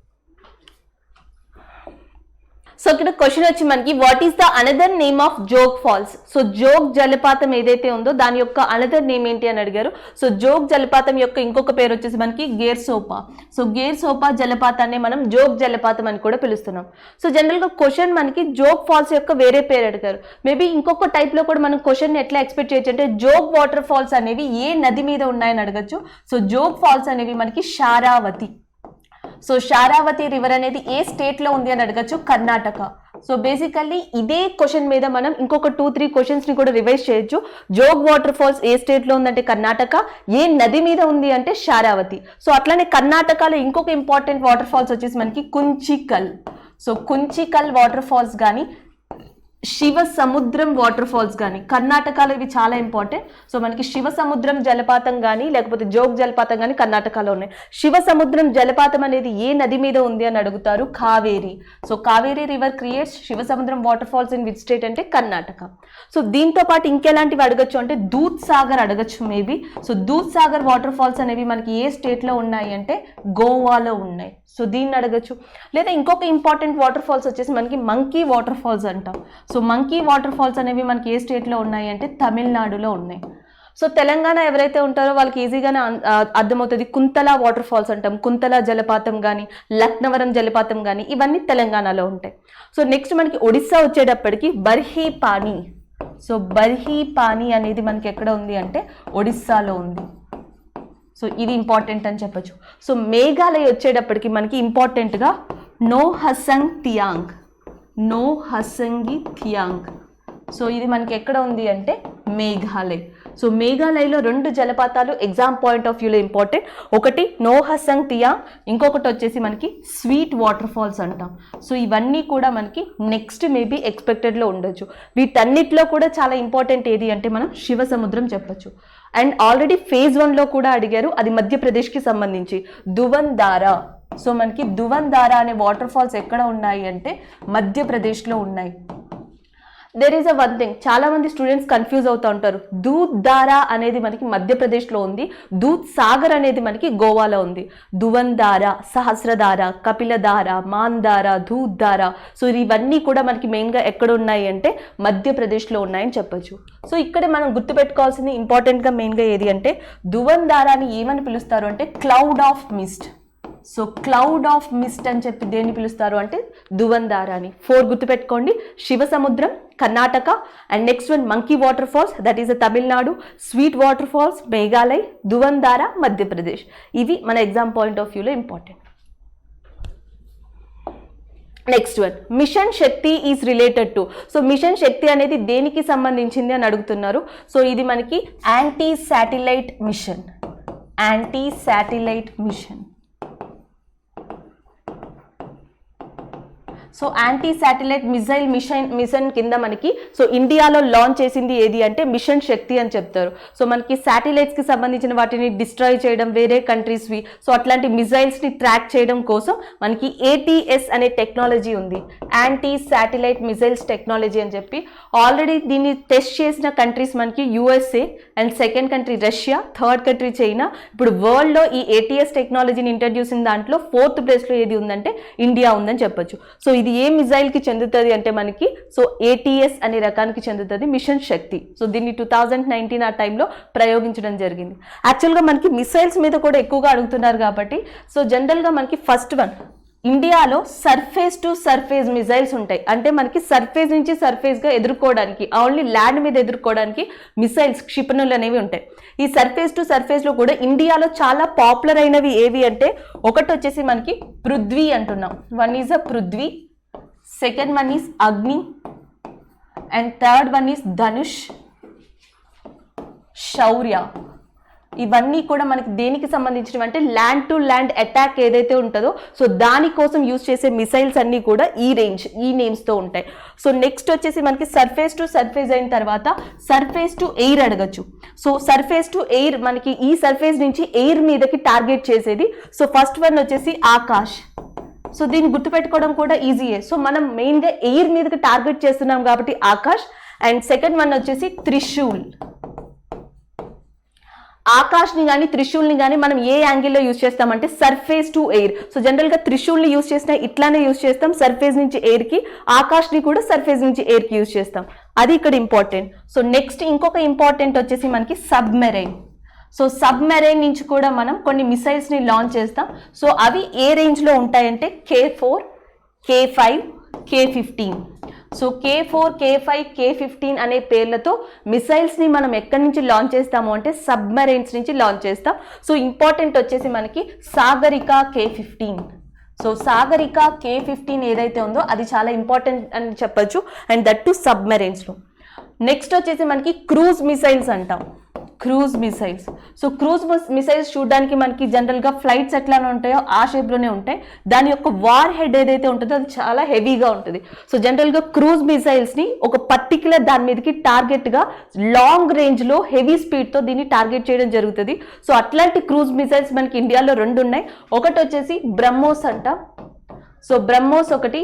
సో ఇక్కడ క్వశ్చన్ వచ్చి మనకి what is the another name of Jog falls. So Jog జలపాతం ఏదైతే ఉందో దాని యొక్క అనదర్ నేమ్ ఏంటి అని అడిగారు. సో జోగ్ జలపాతం యొక్క ఇంకొక పేరు వచ్చేసి మనకి గేర్సోపా. సో గేర్సోపా జలపాతాన్ని మనం జోగ్ జలపాతం అని కూడా పిలుస్తున్నాం. సో జనరల్గా క్వశ్చన్ మనకి జోగ్ ఫాల్స్ యొక్క వేరే పేరు అడిగారు. మేబీ ఇంకొక టైప్లో కూడా మనం క్వశ్చన్ ఎట్లా ఎక్స్పెక్ట్ చేయొచ్చు అంటే జోగ్ వాటర్ ఫాల్స్ అనేవి ఏ నది మీద ఉన్నాయని అడగచ్చు. సో జోగ్ ఫాల్స్ అనేవి మనకి శారావతి. సో శారావతి రివర్ అనేది ఏ స్టేట్లో ఉంది అని అడగచ్చు, కర్ణాటక. సో బేసికల్లీ ఇదే క్వశ్చన్ మీద మనం ఇంకొక 2-3 క్వశ్చన్స్ని కూడా రివైజ్ చేయొచ్చు. జోగ్ వాటర్ ఫాల్స్ ఏ స్టేట్లో ఉందంటే కర్ణాటక, ఏ నది మీద ఉంది అంటే శారావతి. సో అట్లానే కర్ణాటకలో ఇంకొక ఇంపార్టెంట్ వాటర్ ఫాల్స్ వచ్చేసి మనకి Kunchikal. So Kunchikal water falls కానీ శివ సముద్రం వాటర్ ఫాల్స్ కానీ కర్ణాటకలో ఇవి చాలా ఇంపార్టెంట్. సో మనకి శివ సముద్రం జలపాతం కానీ లేకపోతే జోగ్ జలపాతం కానీ కర్ణాటకలో ఉన్నాయి. శివ సముద్రం జలపాతం అనేది ఏ నది మీద ఉంది అని అడుగుతారు, Kaveri. So Kaveri river creates Shivasamudram water falls in which state అంటే కర్ణాటక. సో దీంతో పాటు ఇంకెలాంటివి అడగచ్చు అంటే దూద్ సాగర్ అడగచ్చు మేబీ. సో దూద్ సాగర్ వాటర్ ఫాల్స్ అనేవి మనకి ఏ స్టేట్లో ఉన్నాయి అంటే గోవాలో ఉన్నాయి. సో దీన్ని అడగచ్చు. లేదా ఇంకొక ఇంపార్టెంట్ వాటర్ ఫాల్స్ వచ్చేసి మనకి మంకీ వాటర్ ఫాల్స్ అంటాం. సో మంకీ వాటర్ ఫాల్స్ అనేవి మనకి ఏ స్టేట్లో ఉన్నాయి అంటే తమిళనాడులో ఉన్నాయి. సో తెలంగాణ ఎవరైతే ఉంటారో వాళ్ళకి ఈజీగానే అర్థమవుతుంది. కుంతల వాటర్ ఫాల్స్ అంటాం, కుంతల జలపాతం కానీ లక్నవరం జలపాతం కానీ ఇవన్నీ తెలంగాణలో ఉంటాయి. సో నెక్స్ట్ మనకి ఒడిస్సా వచ్చేటప్పటికి బర్హీ పానీ. సో బర్హీ పానీ అనేది మనకి ఎక్కడ ఉంది అంటే ఒడిస్సాలో ఉంది. సో ఇది ఇంపార్టెంట్ అని చెప్పచ్చు. సో మేఘాలయ వచ్చేటప్పటికి మనకి ఇంపార్టెంట్గా నోహసంగ్ థియాంగ్, నోహసంగి థియాంగ్. సో ఇది మనకి ఎక్కడ ఉంది అంటే మేఘాలయ్. సో మేఘాలయలో 2 జలపాతాలు ఎగ్జామ్ పాయింట్ ఆఫ్ వ్యూలో ఇంపార్టెంట్. ఒకటి నోహసంగ్ థియాంగ్, ఇంకొకటి వచ్చేసి మనకి స్వీట్ వాటర్ ఫాల్స్ అంటాం. సో ఇవన్నీ కూడా మనకి నెక్స్ట్ మేబీ ఎక్స్పెక్టెడ్లో ఉండొచ్చు. వీటన్నిటిలో కూడా చాలా ఇంపార్టెంట్ ఏది అంటే మనం శివ సముద్రం చెప్పచ్చు. అండ్ ఆల్రెడీ ఫేజ్ 1లో కూడా అడిగారు, అది మధ్యప్రదేశ్కి సంబంధించి దువన్దారా. సో మనకి దువన్దారా అనే వాటర్ ఫాల్స్ ఎక్కడ ఉన్నాయి అంటే మధ్యప్రదేశ్లో ఉన్నాయి. There is a one thing, చాలా మంది స్టూడెంట్స్ కన్ఫ్యూజ్ అవుతూ ఉంటారు. దూద్ దారా అనేది మనకి మధ్యప్రదేశ్లో ఉంది, దూద్ సాగర్ అనేది మనకి గోవాలో ఉంది. దువన్దారా, సహస్రధార, కపిలధార, మాందార, దూద్ దారా. సో ఇవన్నీ కూడా మనకి మెయిన్గా ఎక్కడ ఉన్నాయి అంటే మధ్యప్రదేశ్లో ఉన్నాయని చెప్పొచ్చు. సో ఇక్కడ మనం గుర్తుపెట్టుకోవాల్సింది ఇంపార్టెంట్గా మెయిన్గా ఏది అంటే దువన్దారాని ఏమని పిలుస్తారు అంటే cloud of mist. So cloud of mist అని చెప్పి దేన్ని పిలుస్తారు అంటే దువన్దారాని. 4 గుర్తుపెట్టుకోండి, Shivasamudram Karnataka, and next one monkey water falls that is Tamil Nadu, sweet water falls Meghalaya, Dhuandhar Madhya Pradesh. ఇవి మన ఎగ్జామ్ పాయింట్ ఆఫ్ వ్యూలో important. Next one mission Shakti is related to. So mission Shakti అనేది దేనికి సంబంధించింది అని అడుగుతున్నారు. సో ఇది మనకి anti satellite mission, anti satellite mission. So anti satellite missile mission కింద మనకి సో ఇండియాలో లాంచ్ చేసింది ఏది అంటే మిషన్ శక్తి అని చెప్తారు. సో మనకి శాటిలైట్స్కి సంబంధించిన వాటిని డిస్ట్రాయ్ చేయడం, వేరే కంట్రీస్వి, సో అట్లాంటి మిసైల్స్ని ట్రాక్ చేయడం కోసం మనకి ATS అనే టెక్నాలజీ ఉంది, యాంటీ శాటిలైట్ మిసైల్స్ టెక్నాలజీ అని చెప్పి. ఆల్రెడీ దీన్ని టెస్ట్ చేసిన కంట్రీస్ మనకి USA, and second country Russia, third country China. ఇప్పుడు వరల్డ్లో ఈ ATS టెక్నాలజీని ఇంట్రడ్యూస్ అయిన దాంట్లో 4th ప్లేస్లో ఏది ఉందంటే ఇండియా ఉందని చెప్పొచ్చు. సో ఇది ఏ మిజైల్ కి చెందుతుంది అంటే మనకి సో ATS అనే రకానికి చెందుతుంది, మిషన్ శక్తి. సో దీన్ని 2019 ఆ టైంలో ప్రయోగించడం జరిగింది. యాక్చువల్గా మనకి మిసైల్స్ మీద కూడా ఎక్కువగా అడుగుతున్నారు కాబట్టి సో జనరల్గా మనకి ఫస్ట్ వన్ ఇండియాలో సర్ఫేస్ టు సర్ఫేస్ మిజైల్స్ ఉంటాయి. అంటే మనకి సర్ఫేస్ నుంచి సర్ఫేస్గా ఎదుర్కోవడానికి, ఓన్లీ ల్యాండ్ మీద ఎదుర్కోవడానికి మిసైల్స్, క్షిపణులు అనేవి ఉంటాయి. ఈ సర్ఫేస్ టు సర్ఫేస్లో కూడా ఇండియాలో చాలా పాపులర్ అయినవి ఏవి అంటే ఒకటి వచ్చేసి మనకి పృథ్వీ అంటున్నాం. One is a Prithvi, second one is Agni, and third one is Dhanush, Shaurya. ఇవన్నీ కూడా మనకి దేనికి సంబంధించినవి అంటే ల్యాండ్ టు ల్యాండ్ అటాక్ ఏదైతే ఉంటుందో సో దానికోసం యూజ్ చేసే మిసైల్స్ అన్నీ కూడా ఈ రేంజ్, ఈ నేమ్స్తో ఉంటాయి. సో నెక్స్ట్ వచ్చేసి మనకి సర్ఫేస్ టు సర్ఫేస్ అయిన తర్వాత సర్ఫేస్ టు ఎయిర్ అడగచ్చు. సో సర్ఫేస్ టు ఎయిర్ మనకి ఈ సర్ఫేస్ నుంచి ఎయిర్ మీదకి టార్గెట్ చేసేది. సో ఫస్ట్ వన్ వచ్చేసి ఆకాష్. సో దీన్ని గుర్తుపెట్టుకోవడం కూడా ఈజీయే. సో మనం మెయిన్గా ఎయిర్ మీదకి టార్గెట్ చేస్తున్నాం కాబట్టి ఆకాష్. అండ్ సెకండ్ వన్ వచ్చేసి త్రిశూల్. ఆకాష్ని కానీ త్రిశూల్ని కానీ మనం ఏ యాంగిల్లో యూజ్ చేస్తామంటే సర్ఫేస్ టు ఎయిర్. సో జనరల్గా త్రిశూల్ని యూజ్ చేసినా ఇట్లానే యూజ్ చేస్తాం, సర్ఫేస్ నుంచి ఎయిర్కి. ఆకాష్ని కూడా సర్ఫేస్ నుంచి ఎయిర్కి యూజ్ చేస్తాం, అది ఇక్కడ ఇంపార్టెంట్. సో నెక్స్ట్ ఇంకొక ఇంపార్టెంట్ వచ్చేసి మనకి సబ్మెరైన్. సో సబ్మెరైన్ నుంచి కూడా మనం కొన్ని మిసైల్స్ని లాంచ్ చేస్తాం. సో అవి ఏ రేంజ్లో ఉంటాయంటే K4, K5, K15. So K4, K5, K15 అనే పేర్లతో మిసైల్స్ని మనం ఎక్కడి నుంచి లాంచ్ చేస్తాము అంటే సబ్మెరైన్స్ నుంచి లాంచ్ చేస్తాం. సో ఇంపార్టెంట్ వచ్చేసి మనకి Sagarika K15. So Sagarika K15 ఏదైతే ఉందో అది చాలా ఇంపార్టెంట్ అని చెప్పొచ్చు, అండ్ దట్ టు సబ్మెరైన్స్లో. నెక్స్ట్ వచ్చేసి మనకి క్రూజ్ మిసైల్స్ అంటాం, cruise missiles. So cruise missiles చూడడానికి మనకి జనరల్గా ఫ్లైట్స్ ఎట్లా ఉంటాయో ఆ షేప్లోనే ఉంటాయి. దాని యొక్క వార్ హెడ్ ఏదైతే ఉంటుందో అది చాలా హెవీగా ఉంటుంది. సో జనరల్గా క్రూజ్ మిసైల్స్ని ఒక పర్టికులర్ దాని మీదకి టార్గెట్గా లాంగ్ రేంజ్లో హెవీ స్పీడ్తో దీన్ని టార్గెట్ చేయడం జరుగుతుంది. సో అట్లాంటి క్రూజ్ మిసైల్స్ మనకి ఇండియాలో రెండు ఉన్నాయి. ఒకటి వచ్చేసి బ్రహ్మోస్ అంటాం. సో బ్రహ్మోస్ ఒకటి,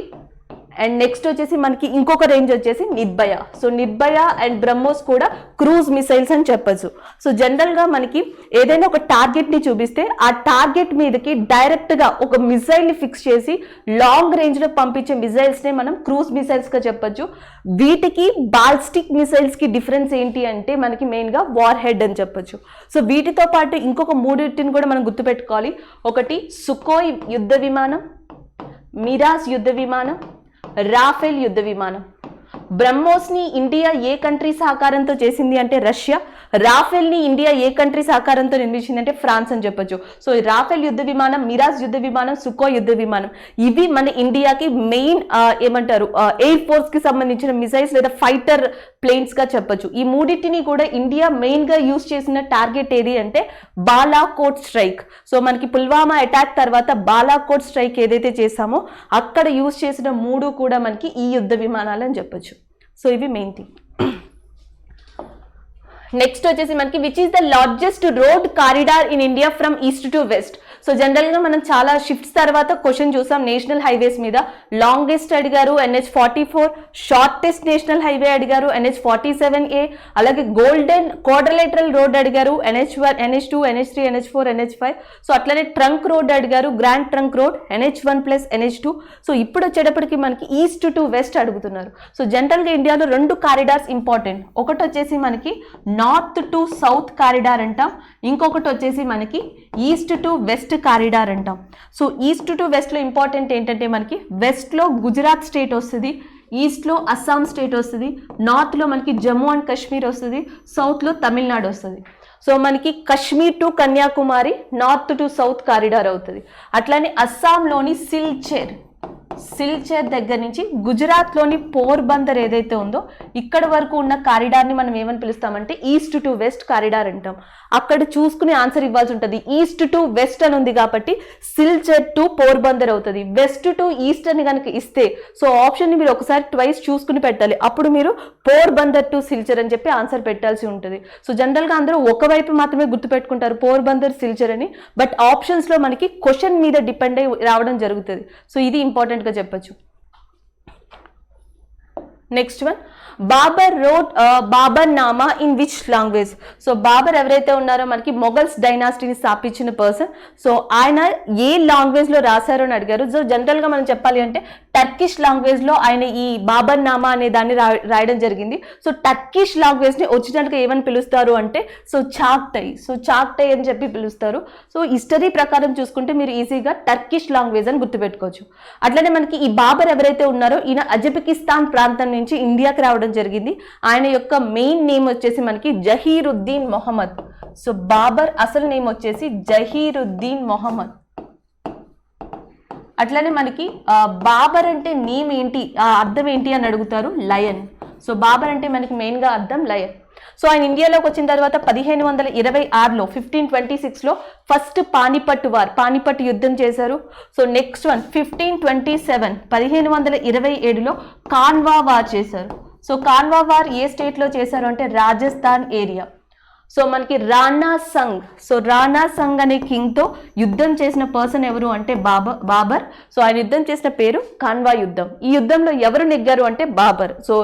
అండ్ నెక్స్ట్ వచ్చేసి మనకి ఇంకొక రేంజ్ వచ్చేసి నిర్భయ. సో నిర్భయ అండ్ బ్రహ్మోస్ కూడా క్రూజ్ మిసైల్స్ అని చెప్పచ్చు. సో జనరల్గా మనకి ఏదైనా ఒక టార్గెట్ని చూపిస్తే ఆ టార్గెట్ మీదకి డైరెక్ట్గా ఒక మిసైల్ని ఫిక్స్ చేసి లాంగ్ రేంజ్లో పంపించే మిసైల్స్నే మనం క్రూజ్ మిసైల్స్గా చెప్పచ్చు. వీటికి బాలిస్టిక్ మిసైల్స్కి డిఫరెన్స్ ఏంటి అంటే మనకి మెయిన్గా వార్ హెడ్ అని చెప్పచ్చు. సో వీటితో పాటు ఇంకొక మూడింటిని కూడా మనం గుర్తుపెట్టుకోవాలి. ఒకటి సుకోయ్ యుద్ధ విమానం, మిరాజ్ యుద్ధ విమానం, రాఫెల్ యుద్ధ విమానం. బ్రహ్మోస్ని ఇండియా ఏ కంట్రీ సహకారంతో చేసింది అంటే రష్యా. రాఫెల్ని ఇండియా ఏ కంట్రీ సహకారంతో నిర్మించింది అంటే ఫ్రాన్స్ అని చెప్పొచ్చు. సో రాఫెల్ యుద్ధ విమానం, మిరాజ్ యుద్ధ విమానం, సుకోయ్ యుద్ధ విమానం ఇవి మన ఇండియాకి మెయిన్ ఏమంటారు ఎయిర్ ఫోర్స్కి సంబంధించిన మిసైల్స్ లేదా ఫైటర్ ప్లేన్స్గా చెప్పొచ్చు. ఈ మూడింటిని కూడా ఇండియా మెయిన్గా యూజ్ చేసిన టార్గెట్ ఏది అంటే బాలాకోట్ స్ట్రైక్. సో మనకి పుల్వామా అటాక్ తర్వాత బాలాకోట్ స్ట్రైక్ ఏదైతే చేసామో అక్కడ యూజ్ చేసిన మూడు కూడా మనకి ఈ యుద్ధ విమానాలు అని చెప్పొచ్చు. సో ఇవి మెయిన్ థింగ్. నెక్స్ట్ వచ్చేసి మనకి which is the largest road corridor in India from east to west. So జనరల్గా మనం చాలా షిఫ్ట్స్ తర్వాత క్వశ్చన్ చూసాం నేషనల్ హైవేస్ మీద. లాంగెస్ట్ అడిగారు NH44, షార్టెస్ట్ నేషనల్ హైవే అడిగారు NH47A, అలాగే గోల్డెన్ క్వాడ్రిలేటరల్ రోడ్ అడిగారు NH1, NH2, NH3, NH4, NH5. So అట్లనే ట్రంక్ రోడ్ అడిగారు, grand trunk road NH1 plus NH2. So ఇప్పుడు వచ్చేటప్పటికి మనకి ఈస్ట్ టు వెస్ట్ అడుగుతున్నారు. సో జనరల్గా ఇండియాలో రెండు కారిడార్స్ ఇంపార్టెంట్. ఒకటి వచ్చేసి మనకి నార్త్ టు సౌత్ కారిడార్ అంటాం, ఇంకొకటి వచ్చేసి మనకి ఈస్ట్ టు వెస్ట్ కారిడార్ అంటాం. సో ఈస్ట్ టు వెస్ట్లో ఇంపార్టెంట్ ఏంటంటే మనకి వెస్ట్లో గుజరాత్ స్టేట్ వస్తుంది, ఈస్ట్లో అస్సాం స్టేట్ వస్తుంది, నార్త్లో మనకి జమ్మూ అండ్ కాశ్మీర్ వస్తుంది, సౌత్లో తమిళనాడు వస్తుంది. సో మనకి Kashmir to Kanyakumari north to south corridor అవుతుంది. అట్లానే అస్సాంలోని సిల్చర్ దగ్గర నుంచి గుజరాత్లోని పోర్బందర్ ఏదైతే ఉందో ఇక్కడ వరకు ఉన్న కారిడార్ని మనం ఏమని పిలుస్తామంటే ఈస్ట్ టు వెస్ట్ కారిడార్ అంటాం. అక్కడ చూసుకుని ఆన్సర్ ఇవ్వాల్సి ఉంటుంది. ఈస్ట్ టు వెస్ట్ అని ఉంది కాబట్టి సిల్చర్ టు పోర్బందర్ అవుతుంది. వెస్ట్ టు ఈస్ట్ అని కనుక ఇస్తే సో ఆప్షన్ని మీరు ఒకసారి ట్వైస్ చూసుకుని పెట్టాలి. అప్పుడు మీరు పోర్బందర్ టు సిల్చర్ అని చెప్పి ఆన్సర్ పెట్టాల్సి ఉంటుంది. సో జనరల్గా అందరూ ఒకవైపు మాత్రమే గుర్తుపెట్టుకుంటారు పోర్బందర్ సిల్చర్ అని, బట్ ఆప్షన్స్లో మనకి క్వశ్చన్ మీద డిపెండ్ అయి రావడం జరుగుతుంది. సో ఇది ఇంపార్టెంట్గా చెప్పచ్చు. Next one, Babur wrote Baburnama in which language. So Babur ఎవరైతే ఉన్నారో మనకి మొఘల్స్ డైనాసిటీని స్థాపించిన పర్సన్. సో ఆయన ఏ లాంగ్వేజ్లో రాశారో అని అడిగారు. సో జనరల్గా మనం చెప్పాలి అంటే టర్కిష్ లాంగ్వేజ్ లో ఆయన ఈ బాబర్ నామా అనే దాన్ని రాయడం జరిగింది. సో టర్కిష్ లాంగ్వేజ్ ని ఒరిజినల్ గా ఏమని పిలుస్తారు అంటే సో చాక్టై అని చెప్పి పిలుస్తారు. సో హిస్టరీ ప్రకారం చూసుకుంటే మీరు ఈజీగా టర్కిష్ లాంగ్వేజ్ అని గుర్తుపెట్టుకోవచ్చు. అట్లనే మనకి ఈ బాబర్ ఎవరైతే ఉన్నారో ఈయన అజబెకిస్తాన్ ప్రాంతం నుంచి ఇండియాకి రావడం జరిగింది. ఆయన యొక్క మెయిన్ నేమ్ వచ్చేసి మనకి జహీరుద్దీన్ మొహమ్మద్. సో బాబర్ అసలు నేమ్ వచ్చేసి జహీరుద్దీన్ మొహమ్మద్. అట్లనే మనకి బాబర్ అంటే నేమ్ ఏంటి, అర్థం ఏంటి అని అడుగుతారు, లయన్. సో బాబర్ అంటే మనకి మెయిన్ గా అర్థం లయన్. సో ఆయన ఇండియాలోకి వచ్చిన తర్వాత 1526లో 1526లో ఫస్ట్ పానిపట్ యుద్ధం చేశారు. సో నెక్స్ట్ వన్ 1527 1527లో కాన్వా వార్ చేశారు. సో కాన్వా వార్ ఏ స్టేట్ లో చేశారు అంటే రాజస్థాన్ ఏరియా. సో మనకి రాణా సంగ్ అనే కింగ్ తో యుద్ధం చేసిన పర్సన్ ఎవరు అంటే బాబర్. సో ఆయన యుద్ధం చేసిన పేరు కాన్వా యుద్ధం. ఈ యుద్ధంలో ఎవరు నెగ్గారు అంటే బాబర్. సో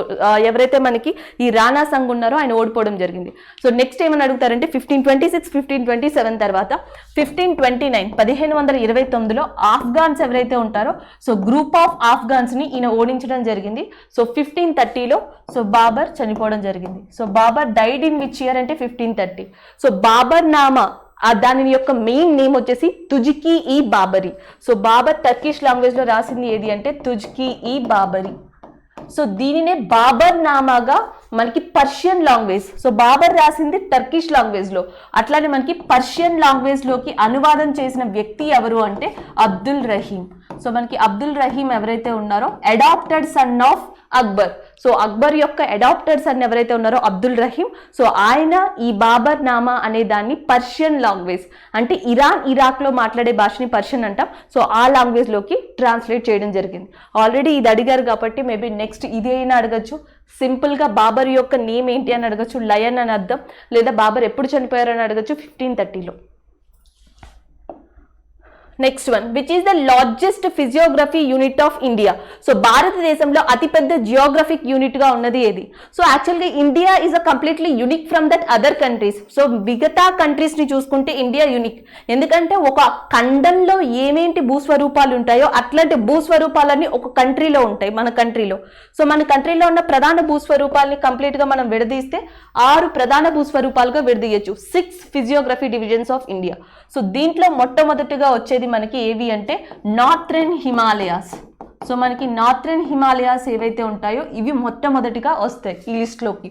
ఎవరైతే మనకి ఈ రాణా సంగ్ ఉన్నారో ఆయన ఓడిపోవడం జరిగింది. సో నెక్స్ట్ ఏమని అడుగుతారంటే 1526 1527 తర్వాత 1529 1529లో ఆఫ్ఘాన్స్ ఎవరైతే ఉంటారో సో గ్రూప్ ఆఫ్ ఆఫ్ఘాన్స్ ని ఈయన ఓడించడం జరిగింది. సో 1530లో సో బాబర్ చనిపోవడం జరిగింది. So Babur died in which year అంటే 1530. సో బాబర్ నామా దాని యొక్క మెయిన్ నేమ్ వచ్చేసి తుజ్కి ఈ Baburi. So Babur Turkish language లో రాసింది ఏది అంటే తుజ్కి ఈ బాబరీ. సో దీనినే బాబర్ నామాగా మనకి పర్షియన్ లాంగ్వేజ్. సో బాబర్ రాసింది టర్కిష్ లాంగ్వేజ్ లో, అట్లానే మనకి పర్షియన్ లాంగ్వేజ్ లోకి అనువాదం చేసిన వ్యక్తి ఎవరు అంటే అబ్దుల్ రహీం. సో మనకి అబ్దుల్ రహీం ఎవరైతే ఉన్నారో adopted son of Akbar. So Akbar యొక్క అడాప్టెడ్ సన్ ఎవరైతే ఉన్నారో అబ్దుల్ రహీం. సో ఆయన ఈ బాబర్ నామా అనే దాన్ని పర్షియన్ లాంగ్వేజ్ అంటే ఇరాక్ లో మాట్లాడే భాషని పర్షియన్ అంటాం. సో ఆ లాంగ్వేజ్ లోకి ట్రాన్స్లేట్ చేయడం జరిగింది. ఆల్రెడీ ఇది అడిగారు కాబట్టి మేబీ నెక్స్ట్ ఇది అయినా అడగచ్చు. సింపుల్ గా బాబర్ యొక్క నేమ్ ఏంటి అని అడగచ్చు, లయన్ అని అర్థం, లేదా బాబర్ ఎప్పుడు చనిపోయారు అని అడగచ్చు 1530లో. Next one which is the largest physiography unit of India. So భారతదేశంలో అతిపెద్ద జియోగ్రఫిక్ యూనిట్ గా ఉన్నది ఏది? సో యాక్చువల్గా India is a completely unique from that other countries. So మిగతా కంట్రీస్ ని చూసుకుంటే ఇండియా యూనిక్. ఎందుకంటే ఒక ఖండంలో ఏమేంటి భూస్వరూపాలు ఉంటాయో అట్లాంటి భూస్వరూపాలన్నీ ఒక కంట్రీలో ఉంటాయి మన కంట్రీలో. సో మన కంట్రీలో ఉన్న ప్రధాన భూస్వరూపాలని కంప్లీట్ గా మనం విడదీస్తే 6 ప్రధాన భూస్వరూపాలుగా విడదీయచ్చు. 6 physiography divisions of India. So దీంట్లో మొట్టమొదటిగా వచ్చేది మనకి ఏవి అంటే నార్థరన్ హిమాలయాస్. సో మనకి నార్థరన్ హిమాలయాస్ ఏవైతే ఉంటాయో ఇవి మొట్టమొదటిగా వస్తాయి ఈ లిస్ట్ లోకి.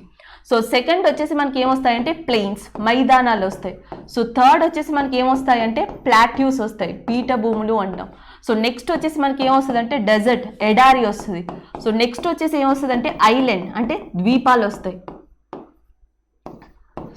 సో సెకండ్ వచ్చేసి మనకి ఏమొస్తాయంటే ప్లెయిన్స్, మైదానాలు వస్తాయి. సో థర్డ్ వచ్చేసి మనకి ఏమొస్తాయంటే ప్లాట్యూస్ వస్తాయి, పీఠభూములు అంటాం. సో నెక్స్ట్ వచ్చేసి మనకి ఏమొస్తుంది అంటే డెజర్ట్, ఎడారి వస్తుంది. సో నెక్స్ట్ వచ్చేసి ఏమొస్తుంది అంటే ఐలాండ్ అంటే ద్వీపాలు వస్తాయి.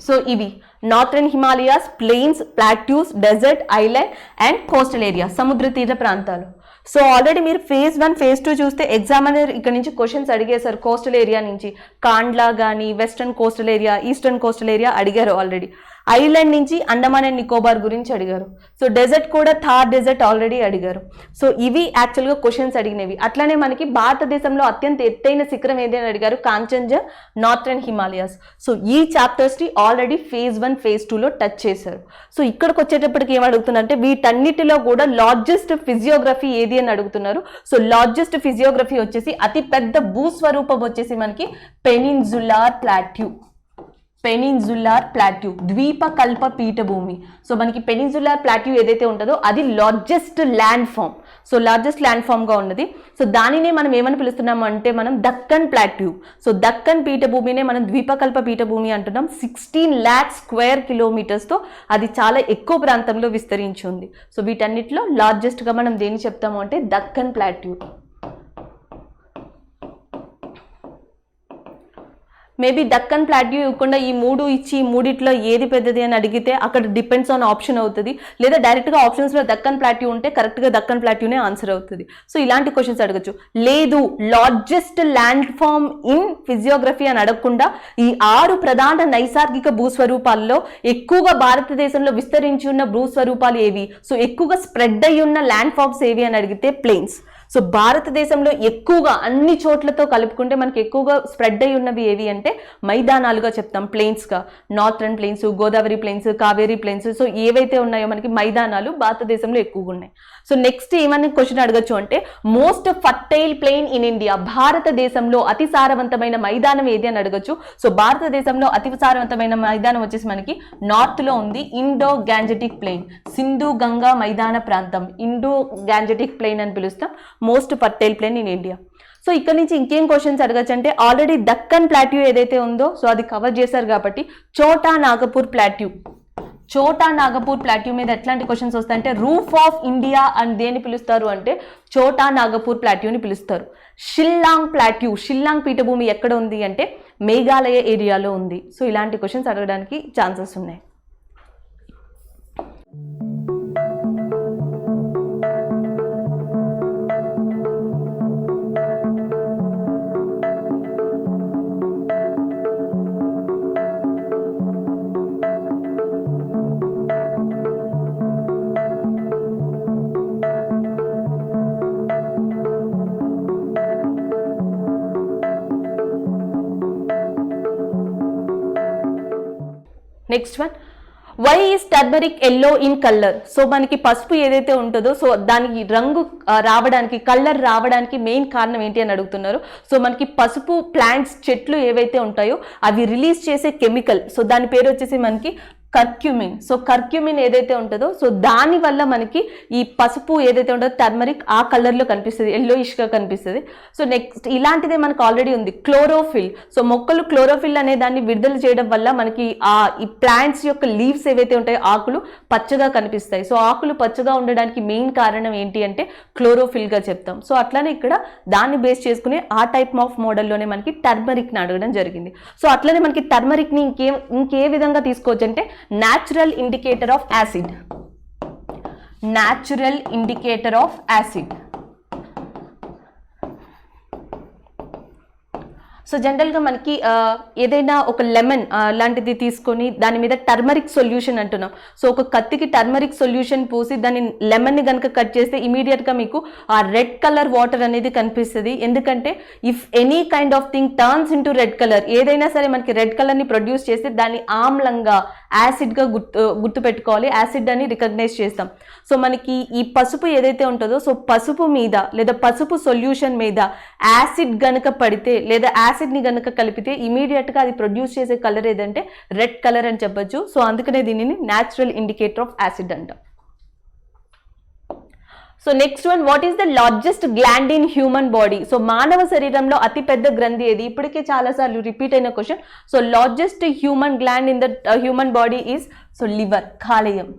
సో ఇవి northern Himalayas, plains, plateaus, desert, island and coastal area, సముద్ర తీర ప్రాంతాలు. సో ఆల్రెడీ మీరు phase 1 phase 2 చూస్తే ఎగ్జామినర్ ఇక్కడ నుంచి క్వశ్చన్స్ అడిగేశారు. కోస్టల్ ఏరియా నుంచి కాండ్లా కానీ western coastal area, eastern coastal area అడిగారు ఆల్రెడీ. ఐలాండ్ నుంచి అండమాన్ అండ్ నికోబార్ గురించి అడిగారు. సో డెజర్ట్ కూడా థార్ డెజర్ట్ ఆల్రెడీ అడిగారు. సో ఇవి యాక్చువల్గా క్వశ్చన్స్ అడిగినవి. అట్లానే మనకి భారతదేశంలో అత్యంత ఎత్తైన శిఖరం ఏది అని అడిగారు, కాంచన్జంగా, నార్థరన్ హిమాలయాస్. సో ఈ చాప్టర్స్ ని ఆల్రెడీ phase 1 phase 2లో టచ్ చేశారు. సో ఇక్కడికి వచ్చేటప్పటికి ఏం అడుగుతున్నారంటే వీటన్నిటిలో కూడా లార్జెస్ట్ ఫిజియోగ్రఫీ ఏది అని అడుగుతున్నారు. సో లార్జెస్ట్ ఫిజియోగ్రఫీ వచ్చేసి అతి పెద్ద భూస్వరూపం వచ్చేసి మనకి పెనిన్సులార్ ప్లాట్యూ, ద్వీపకల్ప పీఠభూమి. సో మనకి పెనిన్సులార్ ప్లాట్యూ ఏదైతే ఉంటుందో అది largest land form. So largest land form గా ఉన్నది. సో దానినే మనం ఏమని పిలుస్తున్నాము అంటే మనం దక్కన్ ప్లాట్యూ. సో దక్కన్ పీఠభూమినే మనం ద్వీపకల్ప పీఠభూమి అంటున్నాం. 16 lakh square kilometers తో అది చాలా ఎక్కువ ప్రాంతంలో విస్తరించి ఉంది. సో వీటన్నిటిలో లార్జెస్ట్ గా మనం దేని చెప్తాము అంటే Deccan plateau. Maybe Deccan plateau ఇవ్వకుండా ఈ 3 ఇచ్చి ఈ మూడిట్లో ఏది పెద్దది అని అడిగితే అక్కడ డిపెండ్స్ ఆన్ ఆప్షన్ అవుతుంది. లేదా డైరెక్ట్గా ఆప్షన్స్లో దక్కన్ ప్లాట్యూ ఉంటే కరెక్ట్గా దక్కన్ ప్లాట్యూనే ఆన్సర్ అవుతుంది. సో ఇలాంటి క్వశ్చన్స్ అడగచ్చు. లేదు largest land form in physiography అని అడగకుండా ఈ 6 ప్రధాన నైసర్గిక భూస్వరూపాల్లో ఎక్కువగా భారతదేశంలో విస్తరించి ఉన్న భూస్వరూపాలు ఏవి, సో ఎక్కువగా స్ప్రెడ్ అయి ఉన్న ల్యాండ్ ఫామ్స్ ఏవి అని అడిగితే ప్లెయిన్స్. సో భారతదేశంలో ఎక్కువగా అన్ని చోట్లతో కలుపుకుంటే మనకి ఎక్కువగా స్ప్రెడ్ అయి ఉన్నవి ఏవి అంటే మైదానాలుగా చెప్తాం, ప్లెయిన్స్గా. Northern plains, Godavari plains, Kaveri plains. So ఏవైతే ఉన్నాయో మనకి మైదానాలు భారతదేశంలో ఎక్కువగా ఉన్నాయి. సో నెక్స్ట్ ఏమని క్వశ్చన్ అడగచ్చు అంటే most fertile plain in India, భారతదేశంలో అతి సారవంతమైన మైదానం ఏది అని అడగచ్చు. సో భారతదేశంలో అతి సారవంతమైన మైదానం వచ్చేసి మనకి నార్త్ లో ఉంది, Indo Gangetic plain, Sindhu Ganga మైదాన ప్రాంతం, ఇండో గ్యాంజెటిక్ ప్లెయిన్ అని పిలుస్తాం. Most fertile plain in India. So ఇక్కడ నుంచి ఇంకేం క్వశ్చన్స్ అడగచ్చు అంటే ఆల్రెడీ దక్కన్ ప్లాట్యూ ఏదైతే ఉందో సో అది కవర్ చేశారు కాబట్టి చోటా నాగపూర్ ప్లాట్యూ, చోటా నాగపూర్ ప్లాట్యూ మీద ఎట్లాంటి క్వశ్చన్స్ వస్తాయంటే రూఫ్ ఆఫ్ ఇండియా అని దేని పిలుస్తారు అంటే చోటా నాగపూర్ ప్లాట్యూని పిలుస్తారు. షిల్లాంగ్ ప్లాట్యూ, షిల్లాంగ్ పీఠభూమి ఎక్కడ ఉంది అంటే మేఘాలయ ఏరియాలో ఉంది. సో ఇలాంటి క్వశ్చన్స్ అడగడానికి ఛాన్సెస్ ఉన్నాయి. Next one, why is turmeric yellow in colour? So మనకి పసుపు ఏదైతే ఉంటుందో సో దానికి రంగు రావడానికి, కలర్ రావడానికి మెయిన్ కారణం ఏంటి అని అడుగుతున్నారు. సో మనకి పసుపు ప్లాంట్స్, చెట్లు ఏవైతే ఉంటాయో అవి రిలీజ్ చేసే కెమికల్, సో దాని పేరు వచ్చేసి మనకి కర్క్యూమిన్. సో కర్క్యూమిన్ ఏదైతే ఉంటుందో సో దాని వల్ల మనకి ఈ పసుపు ఏదైతే ఉంటుందో టర్మరిక్ ఆ కలర్లో కనిపిస్తుంది, ఎల్లోయిష్గా కనిపిస్తుంది. సో నెక్స్ట్ ఇలాంటిదే మనకు ఆల్రెడీ ఉంది క్లోరోఫిల్. సో మొక్కలు క్లోరోఫిల్ అనే దాన్ని విడుదల చేయడం వల్ల మనకి ఈ ప్లాంట్స్ యొక్క లీవ్స్ ఏవైతే ఉంటాయో ఆకులు పచ్చగా కనిపిస్తాయి. సో ఆకులు పచ్చగా ఉండడానికి మెయిన్ కారణం ఏంటి అంటే క్లోరోఫిల్గా చెప్తాం. సో అట్లానే ఇక్కడ దాన్ని బేస్ చేసుకుని ఆ టైప్ ఆఫ్ మోడల్లోనే మనకి టర్మరిక్ని అడగడం జరిగింది. సో అట్లనే మనకి టర్మరిక్ని ఇంకే విధంగా తీసుకోవచ్చు అంటే natural indicator of acid, natural indicator of acid. So జనరల్గా మనకి ఏదైనా ఒక లెమన్ లాంటిది తీసుకొని దాని మీద టర్మరిక్ సొల్యూషన్ అంటున్నాం. సో ఒక కత్తికి టర్మరిక్ సొల్యూషన్ పోసి దాన్ని లెమన్ని కనుక కట్ చేస్తే ఇమీడియట్గా మీకు ఆ రెడ్ కలర్ వాటర్ అనేది కనిపిస్తుంది. ఎందుకంటే if any kind of thing turns into red colour, ఏదైనా సరే మనకి రెడ్ కలర్ని ప్రొడ్యూస్ చేస్తే దాన్ని ఆమ్లంగా, యాసిడ్గా గుర్తుపెట్టుకోవాలి, యాసిడ్ అని రికగ్నైజ్ చేస్తాం. సో మనకి ఈ పసుపు ఏదైతే ఉంటుందో సో పసుపు మీద లేదా పసుపు సొల్యూషన్ మీద యాసిడ్ గనక పడితే లేదా యాసిడ్ని గనక కలిపితే ఇమీడియట్గా అది ప్రొడ్యూస్ చేసే కలర్ ఏదంటే రెడ్ కలర్ అని చెప్పొచ్చు. సో అందుకనే దీనిని న్యాచురల్ ఇండికేటర్ ఆఫ్ యాసిడ్ అంటాం. So next one, what is the largest gland in human body? So మానవ శరీరంలో అతి పెద్ద గ్రంథి ఏది? ఇప్పటికే చాలాసార్లు రిపీట్ అయిన question. So largest human gland in the human body is so liver, కాలేయం.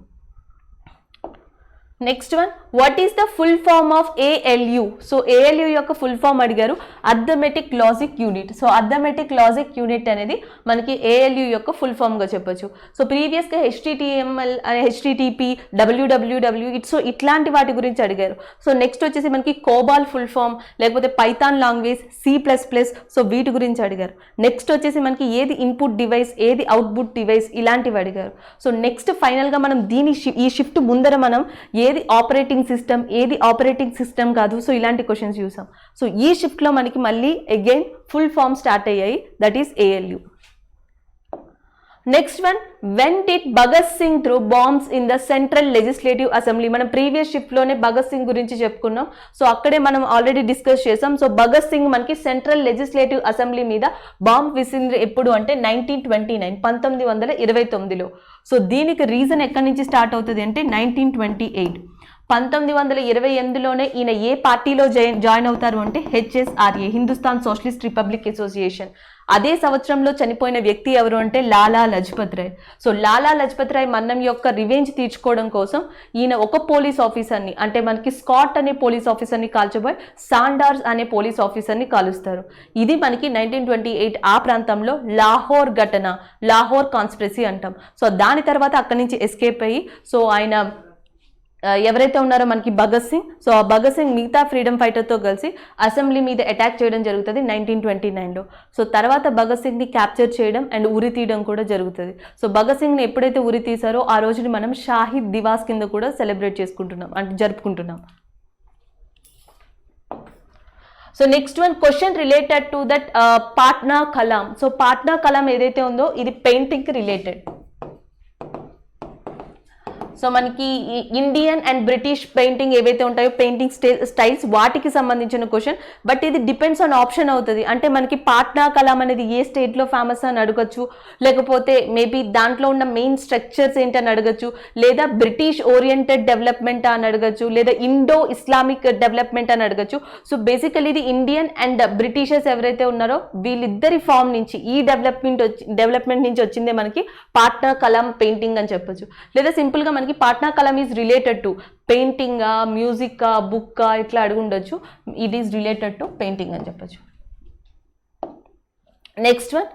Next one, what is the full form of ALU? So ALU యొక్క ఫుల్ ఫార్మ్ అడిగారు, arithmetic logic unit. So arithmetic logic unit అనేది మనకి ALU యొక్క ఫుల్ ఫామ్గా చెప్పొచ్చు. సో ప్రీవియస్గా HTTML, HTTP, WWW సో ఇట్లాంటి వాటి గురించి అడిగారు. సో నెక్స్ట్ వచ్చేసి మనకి కోబాల్ ఫుల్ ఫామ్, లేకపోతే పైథాన్ లాంగ్వేజ్, C++, సో వీటి గురించి అడిగారు. నెక్స్ట్ వచ్చేసి మనకి ఏది ఇన్పుట్ డివైస్, ఏది అవుట్పుట్ డివైస్, ఇలాంటివి అడిగారు. సో నెక్స్ట్ ఫైనల్గా మనం ఈ షిఫ్ట్ ముందర మనం ఏది ఆపరేటింగ్ సిస్టమ్, ఏది ఆపరేటింగ్ సిస్టమ్ కాదు, సో ఇలాంటి క్వశ్చన్స్ చూసాం. సో ఈ షిఫ్ట్లో మనకి మళ్ళీ అగైన్ ఫుల్ ఫామ్ స్టార్ట్ అయ్యాయి, that is ALU. Next one, when did Bhagat Singh throw bombs in the central legislative assembly? మనం ప్రీవియస్ షిఫ్ట్లోనే భగత్ సింగ్ గురించి చెప్పుకున్నాం. సో అక్కడే మనం ఆల్రెడీ డిస్కస్ చేసాం. సో భగత్ సింగ్ మనకి సెంట్రల్ లెజిస్లేటివ్ అసెంబ్లీ మీద బాంబ్ విసింది ఎప్పుడు అంటే 1929, 1929లో. సో దీనికి రీజన్ ఎక్కడి నుంచి స్టార్ట్ అవుతుంది అంటే 1928, 1928లోనే ఈయన ఏ పార్టీలో జాయిన్ అవుతారు అంటే HSRA, Hindustan socialist republic association. అదే సంవత్సరంలో చనిపోయిన వ్యక్తి ఎవరు అంటే లాలా లజపత్ రాయ్. సో లాలా లజపత్ రాయ్ మరణం యొక్క రివెంజ్ తీర్చుకోవడం కోసం ఈయన ఒక పోలీస్ ఆఫీసర్ని, అంటే మనకి స్కాట్ అనే పోలీస్ ఆఫీసర్ని కాల్చబోయి సాండార్స్ అనే పోలీస్ ఆఫీసర్ని కాలుస్తారు. ఇది మనకి 1928 ఆ ప్రాంతంలో లాహోర్ ఘటన, లాహోర్ కాన్స్పిరసీ అంటాం. సో దాని తర్వాత అక్కడి నుంచి ఎస్కేప్ అయ్యి సో ఆయన ఎవరైతే ఉన్నారో మనకి భగత్ సింగ్, సో ఆ భగత్ సింగ్ మిగతా ఫ్రీడమ్ ఫైటర్తో కలిసి అసెంబ్లీ మీద అటాక్ చేయడం జరుగుతుంది 1929లో. సో తర్వాత భగత్ సింగ్ని క్యాప్చర్ చేయడం అండ్ ఉరి తీయడం కూడా జరుగుతుంది. సో భగత్ సింగ్ని ఎప్పుడైతే ఉరి తీసారో ఆ రోజుని మనం షాహిద్ దివాస్ కింద కూడా సెలబ్రేట్ చేసుకుంటున్నాం, అంటే జరుపుకుంటున్నాం. So next one question related to that Patna Kalam. So Patna Kalam ఏదైతే ఉందో ఇది పెయింటింగ్ కి రిలేటెడ్. సో మనకి ఇండియన్ అండ్ బ్రిటిష్ పెయింటింగ్ ఏవైతే ఉంటాయో పెయింటింగ్ స్టైల్స్ వాటికి సంబంధించిన క్వశ్చన్, బట్ ఇది డిపెండ్స్ ఆన్ ఆప్షన్ అవుతుంది. అంటే మనకి పాట్నా కలాం అనేది ఏ స్టేట్లో ఫేమస్ అని అడగచ్చు, లేకపోతే మేబీ దాంట్లో ఉన్న మెయిన్ స్ట్రక్చర్స్ ఏంటని అడగచ్చు, లేదా బ్రిటిష్ ఓరియంటెడ్ డెవలప్మెంట్ అని అడగచ్చు, లేదా ఇండో ఇస్లామిక్ డెవలప్మెంట్ అని అడగచ్చు. సో బేసికలీ ఇది ఇండియన్ అండ్ బ్రిటిషర్స్ ఎవరైతే ఉన్నారో వీళ్ళిద్దరి ఫామ్ నుంచి ఈ డెవలప్మెంట్ నుంచి వచ్చిందే మనకి పాట్నా కలాం పెయింటింగ్ అని చెప్పొచ్చు. లేదా సింపుల్గా మనకి Patna Kalam is related to painting, music, book ఇట్లా అడుగుండొచ్చు. It is related to painting అని చెప్పొచ్చు. Next one,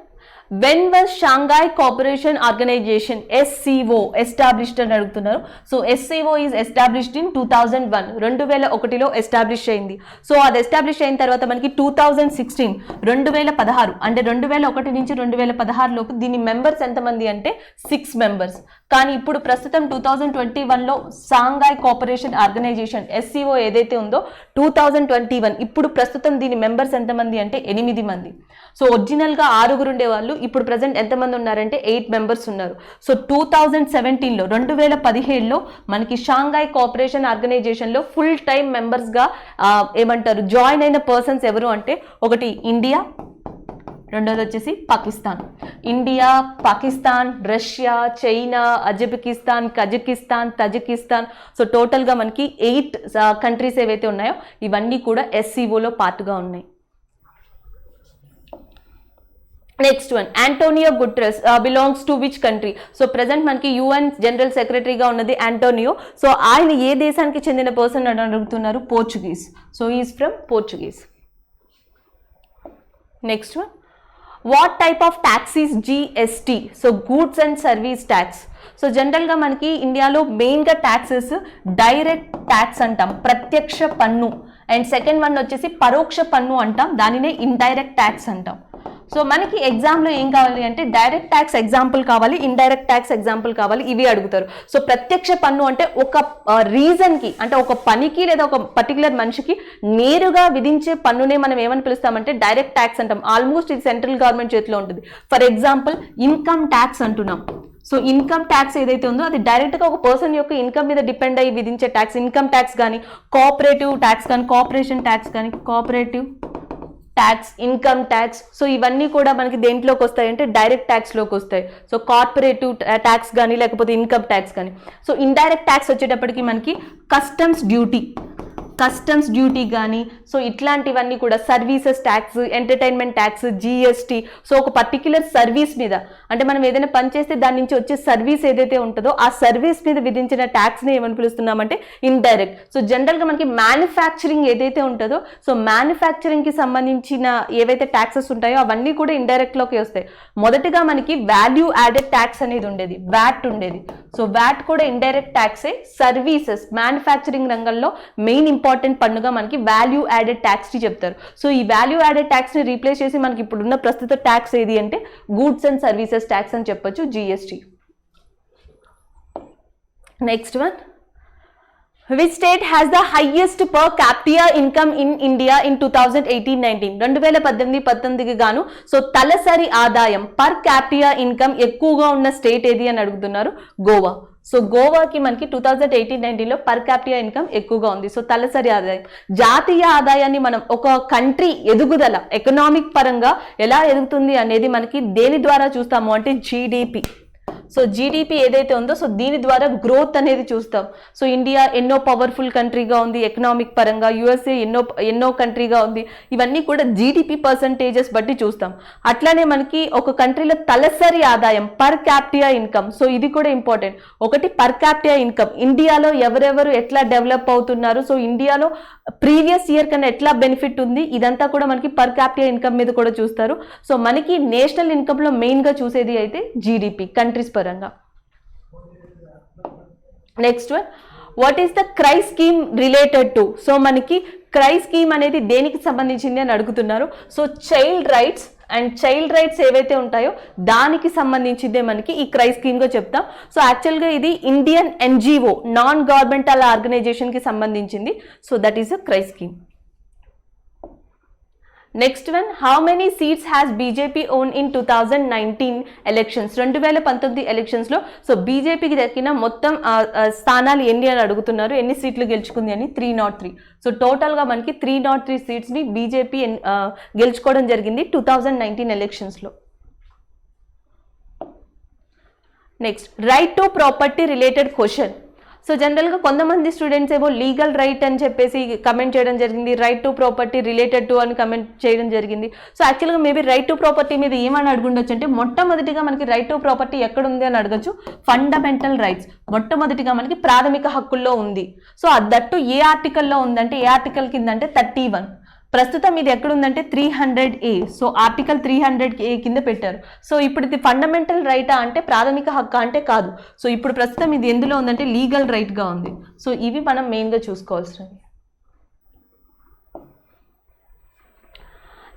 when was Shanghai Cooperation Organization SCO established అని అడుగుతున్నారు. So SCO is established in 2001, 2001లో ఎస్టాబ్లిష్ అయింది. సో అది ఎస్టాబ్లిష్ అయిన తర్వాత మనకి 2016 2016 అంటే 2001 నుంచి 2016 లోపు దీని మెంబర్స్ ఎంతమంది అంటే 6 మెంబర్స్. కానీ ఇప్పుడు ప్రస్తుతం 2021లో షాంఘై కోఆపరేషన్ ఆర్గనైజేషన్ SCO ఏదైతే ఉందో 2021 ఇప్పుడు ప్రస్తుతం దీని మెంబర్స్ ఎంతమంది అంటే 8 మంది. సో ఒరిజినల్గా 6 ఉండేవాళ్ళు, ఇప్పుడు ప్రజెంట్ ఎంతమంది ఉన్నారంటే 8 మెంబర్స్ ఉన్నారు. సో 2017లో 2017లో మనకి షాంఘై కోఆపరేషన్ ఆర్గనైజేషన్లో ఫుల్ టైం మెంబర్స్గా ఏమంటారు జాయిన్ అయిన పర్సన్స్ ఎవరు అంటే ఒకటి ఇండియా, రెండోది వచ్చేసి Pakistan. India, Pakistan, Russia, China, Uzbekistan, Kazakhstan, Tajikistan. So టోటల్గా మనకి 8 కంట్రీస్ ఏవైతే ఉన్నాయో ఇవన్నీ కూడా SCOలో పార్ట్గా ఉన్నాయి. Next one, Antonio Guterres belongs to which country. So present మనకి UN జనరల్ సెక్రటరీగా ఉన్నది ఆంటోనియో. సో ఆయన ఏ దేశానికి చెందిన పర్సన్ అని అడుగుతున్నారు, Portuguese. So is from Portuguese. Next one, what type of tax is GST. So goods and service tax. So జనరల్గా మనకి ఇండియాలో మెయిన్గా ట్యాక్సెస్ డైరెక్ట్ ట్యాక్స్ అంటాం, ప్రత్యక్ష పన్ను. అండ్ సెకండ్ వన్ వచ్చేసి పరోక్ష పన్ను అంటాం, దానినే ఇండైరెక్ట్ ట్యాక్స్ అంటాం. సో మనకి ఎగ్జామ్లో ఏం కావాలి అంటే డైరెక్ట్ ట్యాక్స్ ఎగ్జాంపుల్ కావాలి, ఇండైరెక్ట్ ట్యాక్స్ ఎగ్జాంపుల్ కావాలి, ఇవి అడుగుతారు. సో ప్రత్యక్ష పన్ను అంటే ఒక రీజన్కి అంటే ఒక పనికి లేదా ఒక పర్టికులర్ మనిషికి నేరుగా విధించే పన్నునే మనం ఏమని పిలుస్తామంటే డైరెక్ట్ ట్యాక్స్ అంటాం. ఆల్మోస్ట్ ఇది సెంట్రల్ గవర్నమెంట్ చేతిలో ఉంటుంది. ఫర్ ఎగ్జాంపుల్ ఇన్కమ్ ట్యాక్స్ అంటున్నాం. సో ఇన్కమ్ ట్యాక్స్ ఏదైతే ఉందో అది డైరెక్ట్గా ఒక పర్సన్ యొక్క ఇన్కమ్ మీద డిపెండ్ అయ్యి విధించే ట్యాక్స్. ఇన్కమ్ ట్యాక్స్ కానీ, కోఆపరేటివ్ ట్యాక్స్ కానీ, కార్పొరేషన్ ట్యాక్స్ కానీ, cooperative tax, income tax. So ఇవన్నీ కూడా మనకి దేంట్లోకి వస్తాయి అంటే డైరెక్ట్ ట్యాక్స్లోకి వస్తాయి. సో కార్పొరేటివ్ ట్యాక్స్ కానీ లేకపోతే ఇన్కమ్ ట్యాక్స్ కానీ. సో ఇండైరెక్ట్ ట్యాక్స్ వచ్చేటప్పటికి మనకి కస్టమ్స్ డ్యూటీ కానీ, సో ఇట్లాంటివన్నీ కూడా services tax, entertainment tax, GST. So ఒక పర్టిక్యులర్ సర్వీస్ మీద అంటే మనం ఏదైనా పని చేస్తే దాని నుంచి వచ్చే సర్వీస్ ఏదైతే ఉంటుందో ఆ సర్వీస్ మీద విధించిన ట్యాక్స్ని ఏమని పిలుస్తున్నామంటే ఇండైరెక్ట్. సో జనరల్గా మనకి మ్యానుఫ్యాక్చరింగ్ ఏదైతే ఉంటుందో సో మ్యానుఫ్యాక్చరింగ్కి సంబంధించిన ఏవైతే ట్యాక్సెస్ ఉంటాయో అవన్నీ కూడా ఇండైరెక్ట్లోకి వస్తాయి. మొదటిగా మనకి వాల్యూ యాడెడ్ ట్యాక్స్ అనేది ఉండేది, VAT ఉండేది. సో VAT కూడా ఇండైరెక్ట్ ట్యాక్సే. సర్వీసెస్ మ్యానుఫ్యాక్చరింగ్ రంగంలో మెయిన్ ఇంపార్టెంట్ పన్నుగా మనకి వాల్యూ యాడెడ్ ట్యాక్స్ ని చెప్తారు. సో ఈ వాల్యూ యాడెడ్ ట్యాక్స్ ని రీప్లేస్ చేసి మనకి ఇప్పుడున్న ప్రస్తుత ట్యాక్స్ ఏది అంటే గూడ్స్ అండ్ సర్వీసెస్ ట్యాక్స్ అని చెప్పొచ్చు, GST. Next one, which state has the highest per capita income in India in 2018-19. 2018-19కి గాను సో తలసరి ఆదాయం పర్ క్యాపిటా ఇన్కమ్ ఎక్కువగా ఉన్న స్టేట్ ఏది అని అడుగుతున్నారు, గోవా. సో గోవాకి మనకి 2018-19లో పర్ క్యాపిటా ఇన్కమ్ ఎక్కువగా ఉంది. సో తలసరి ఆదాయం, జాతీయ ఆదాయాన్ని మనం ఒక కంట్రీ ఎదుగుదల ఎకనామిక్ పరంగా ఎలా ఎదుగుతుంది అనేది మనకి దేని ద్వారా చూస్తాము అంటే GDP. సో జీడిపి ఏదైతే ఉందో సో దీని ద్వారా గ్రోత్ అనేది చూస్తాం. సో ఇండియా ఎన్నో పవర్ఫుల్ కంట్రీగా ఉంది ఎకనామిక్ పరంగా, USA ఎన్నో కంట్రీగా ఉంది. ఇవన్నీ కూడా జీడిపి పర్సంటేజెస్ బట్టి చూస్తాం. అట్లానే మనకి ఒక కంట్రీలో తలసరి ఆదాయం పర్ క్యాపిటా ఇన్కమ్, సో ఇది కూడా ఇంపార్టెంట్. ఒకటి పర్ క్యాపిటా ఇన్కమ్, ఇండియాలో ఎవరెవరు ఎట్లా డెవలప్ అవుతున్నారు, సో ఇండియాలో ప్రీవియస్ ఇయర్ కన్నా ఎట్లా బెనిఫిట్ ఉంది, ఇదంతా కూడా మనకి పర్ క్యాపిటా ఇన్కమ్ మీద కూడా చూస్తారు. సో మనకి నేషనల్ ఇన్కమ్ లో మెయిన్ గా చూసేది అయితే జీడిపి కంట్రీస్ పరంగా. Next one, what is the cry scheme related to. So మనకి క్రై స్కీమ్ అనేది దేనికి సంబంధించింది అని అడుగుతున్నారు. So child rights and child rights ఏవైతే ఉంటాయో దానికి సంబంధించిందే మనకి ఈ క్రై స్కీమ్ గా చెప్తాం. సో యాక్చువల్గా ఇది Indian NGO non governmental organisation కి సంబంధించింది. So that is a CRY scheme. Next one, how many seats has BJP own in 2019 elections? 2019 elections లో సో బీజేపీకి దక్కిన మొత్తం స్థానాలు ఎన్ని అని అడుగుతున్నారు, ఎన్ని సీట్లు గెలుచుకుంది అని. 303. సో టోటల్ గా మనకి 303 సీట్స్ ని బీజేపీ గెలుచుకోవడం జరిగింది 2019 ఎలక్షన్స్ లో. Next, right to property related question. So జనరల్గా కొంతమంది స్టూడెంట్స్ ఏమో లీగల్ రైట్ అని చెప్పేసి కమెంట్ చేయడం జరిగింది, right to property related to అని కమెంట్ చేయడం జరిగింది. సో యాక్చువల్గా మేబీ రైట్ టు ప్రాపర్టీ మీద ఏమని అడుగుండొచ్చు అంటే, మొట్టమొదటిగా మనకి రైట్ టు ప్రాపర్టీ ఎక్కడ ఉంది అని అడగచ్చు. ఫండమెంటల్ రైట్స్, మొట్టమొదటిగా మనకి ప్రాథమిక హక్కుల్లో ఉంది. సో దట్టు ఏ ఆర్టికల్లో ఉందంటే, ఏ ఆర్టికల్ కింద అంటే 31. ప్రస్తుతం ఇది ఎక్కడ ఉందంటే 300A. సో ఆర్టికల్ 300A కింద పెట్టారు. సో ఇప్పుడు ఇది ఫండమెంటల్ రైటా అంటే ప్రాథమిక హక్కు అంటే కాదు. సో ఇప్పుడు ప్రస్తుతం ఇది ఎందులో ఉందంటే లీగల్ రైట్గా ఉంది. సో ఇవి మనం మెయిన్గా చూసుకోవాల్సినవి.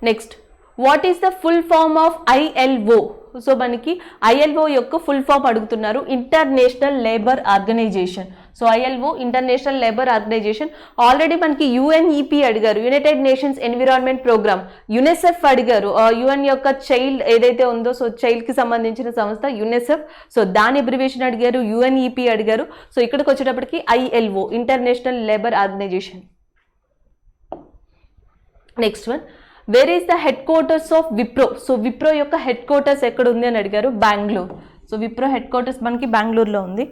Next, what is the full form of ILO? So మనకి ILO యొక్క ఫుల్ ఫామ్ అడుగుతున్నారు, international labour organization. So ILO international labour organization. Already మనకి UNEP అడిగారు, united nations environment programme. UNICEF అడిగారు, UN యొక్క చైల్డ్ ఏదైతే ఉందో సో చైల్డ్కి సంబంధించిన సంస్థ యునెసెఫ్. సో దాని అబ్రివేషన్ అడిగారు, UNEP అడిగారు. సో ఇక్కడికి వచ్చేటప్పటికి ILO international labour organization. Next one, where is the head quarters of Wipro? So Wipro యొక్క హెడ్ క్వార్టర్స్ ఎక్కడ ఉంది అని అడిగారు, Bengaluru. So Wipro head quarters మనకి బెంగళూరులో ఉంది.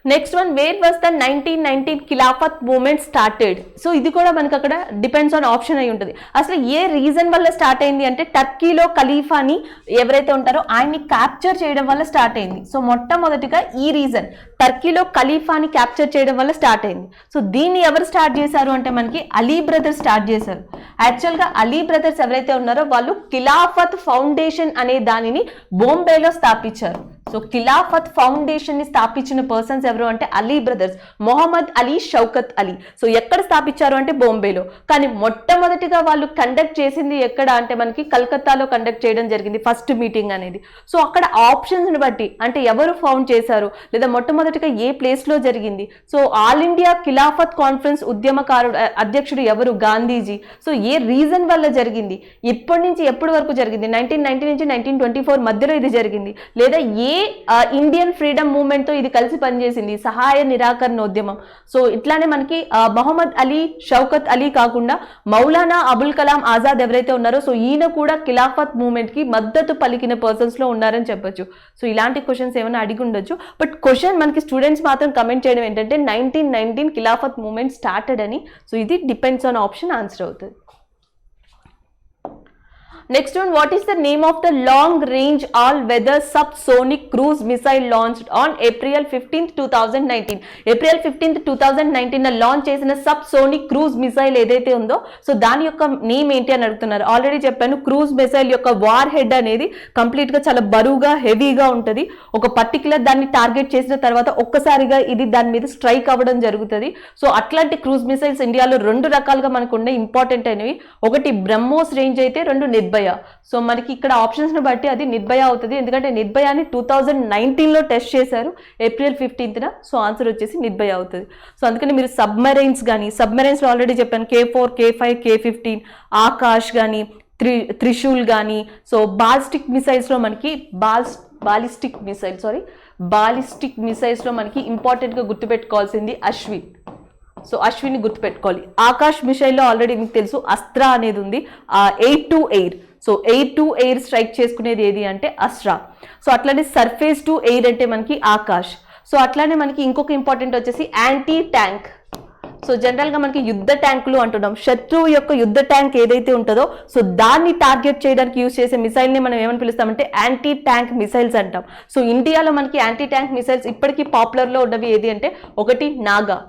Next one, where was the 1919 Khilafat movement started? So ఇది కూడా మనకి అక్కడ డిపెండ్స్ ఆన్ ఆప్షన్ అయి ఉంటుంది. అసలు ఏ రీజన్ వల్ల స్టార్ట్ అయింది అంటే, టర్కీలో ఖలీఫాని ఎవరైతే ఉంటారో ఆయన్ని క్యాప్చర్ చేయడం వల్ల స్టార్ట్ అయింది. సో మొట్టమొదటిగా ఈ రీజన్, టర్కీలో ఖలీఫాని క్యాప్చర్ చేయడం వల్ల స్టార్ట్ అయింది. సో దీన్ని ఎవరు స్టార్ట్ చేశారు అంటే మనకి అలీ బ్రదర్స్ స్టార్ట్ చేశారు. యాక్చువల్గా అలీ బ్రదర్స్ ఎవరైతే ఉన్నారో వాళ్ళు ఖిలాఫత్ ఫౌండేషన్ అనే దానిని బొంబేలో స్థాపించారు. సో ఖిలాఫత్ ఫౌండేషన్ ని స్థాపించిన పర్సన్స్ ఎవరు అంటే అలీ బ్రదర్స్, మొహమ్మద్ అలీ, షౌకత్ అలీ. సో ఎక్కడ స్థాపించారు అంటే బొంబేలో. కానీ మొట్టమొదటిగా వాళ్ళు కండక్ట్ చేసింది ఎక్కడ అంటే మనకి కలకత్తాలో కండక్ట్ చేయడం జరిగింది ఫస్ట్ మీటింగ్ అనేది. సో అక్కడ ఆప్షన్స్ ని బట్టి అంటే ఎవరు ఫౌండ్ చేశారు లేదా మొట్టమొదటిగా ఏ ప్లేస్ లో జరిగింది. So all India Khilafat conference ఉద్యమకారుడు అధ్యక్షుడు ఎవరు, గాంధీజీ. సో ఏ రీజన్ వల్ల జరిగింది, ఎప్పటి నుంచి ఎప్పటి వరకు జరిగింది, 1990 నుంచి 1924 మధ్యలో ఇది జరిగింది, లేదా ఏ ఇండియన్ ఫ్రీడమ్ మూవ్మెంట్ తో ఇది కలిసి పనిచేసింది, సహాయ నిరాకరణ ఉద్యమం. సో ఇట్లానే మనకి మొహమ్మద్ అలీ, షౌకత్ అలీ కాకుండా మౌలానా అబుల్ కలాం ఆజాద్ ఎవరైతే ఉన్నారో సో ఈయన కూడా ఖిలాఫత్ మూవ్మెంట్ కి మద్దతు పలికిన పర్సన్స్ లో ఉన్నారని చెప్పొచ్చు. సో ఇలాంటి క్వశ్చన్స్ ఏమైనా అడిగి ఉండొచ్చు. బట్ క్వశ్చన్ మనకి స్టూడెంట్స్ మాత్రం కమెంట్ చేయడం ఏంటంటే 1919 ఖిలాఫత్ మూవ్మెంట్ స్టార్టెడ్ అని. సో ఇది డిపెండ్స్ ఆన్ ఆప్షన్ ఆన్సర్ అవుతుంది. Next one, what is the name of the long-range all-weather subsonic cruise missile launched on April 15th, 2019? April 15th, 2019 launch చేసిన సబ్సోనిక్ క్రూజ్ మిసైల్ ఏదైతే ఉందో సో దాని యొక్క నేమ్ ఏంటి అని అడుగుతున్నారు. ఆల్రెడీ చెప్పాను, క్రూజ్ మిసైల్ యొక్క వార్ హెడ్ అనేది కంప్లీట్ గా చాలా బరువుగా హెవీగా ఉంటుంది. ఒక పర్టికులర్ దాన్ని టార్గెట్ చేసిన తర్వాత ఒక్కసారిగా ఇది దాని మీద స్ట్రైక్ అవ్వడం జరుగుతుంది. సో అట్లాంటి క్రూజ్ మిసైల్స్ ఇండియాలో రెండు రకాలుగా మనకు ఉండే ఇంపార్టెంట్ అనేవి, ఒకటి బ్రహ్మోస్ రేంజ్ అయితే, రెండు నిర్భయ. సో మనకి ఇక్కడ ఆప్షన్స్ ని బట్టి అది నిర్భయ అవుతుంది, ఎందుకంటే నిర్భయాని 2019లో టెస్ట్ చేశారు ఏప్రిల్ 15న. సో ఆన్సర్ వచ్చేసి నిర్భయ అవుతుంది. సో అందుకని మీరు సబ్మెరైన్స్ కానీ, సబ్మెరైన్స్ లో ఆల్రెడీ చెప్పాను K4, K5, K15, ఆకాష్ కానీ, త్రిశూల్ కానీ. సో బాలిస్టిక్ మిసైల్స్ లో మనకి బాలిస్టిక్ మిసైల్స్ లో మనకి ఇంపార్టెంట్ గా గుర్తుపెట్టుకోవాల్సింది అశ్వి. సో అశ్విని గుర్తుపెట్టుకోవాలి. ఆకాష్ మిసైల్లో ఆల్రెడీ మీకు తెలుసు అస్త్రా అనేది ఉంది, 8 to air. So 8 to air strike చేసుకునేది ఏది అంటే అస్త్రా. సో అట్లానే సర్ఫేస్ టు ఎయిర్ అంటే మనకి ఆకాష్. సో అట్లానే మనకి ఇంకొక ఇంపార్టెంట్ వచ్చేసి యాంటీ ట్యాంక్. సో జనరల్ గా మనకి యుద్ధ ట్యాంకులు అంటున్నాం. శత్రువు యొక్క యుద్ధ ట్యాంక్ ఏదైతే ఉంటుందో సో దాన్ని టార్గెట్ చేయడానికి యూజ్ చేసే మిసైల్ ని మనం ఏమని పిలుస్తామంటే యాంటీ ట్యాంక్ మిసైల్స్ అంటాం. సో ఇండియాలో మనకి యాంటీ ట్యాంక్ మిసైల్స్ ఇప్పటికీ పాపులర్ లో ఉన్నవి ఏది అంటే, ఒకటి నాగా,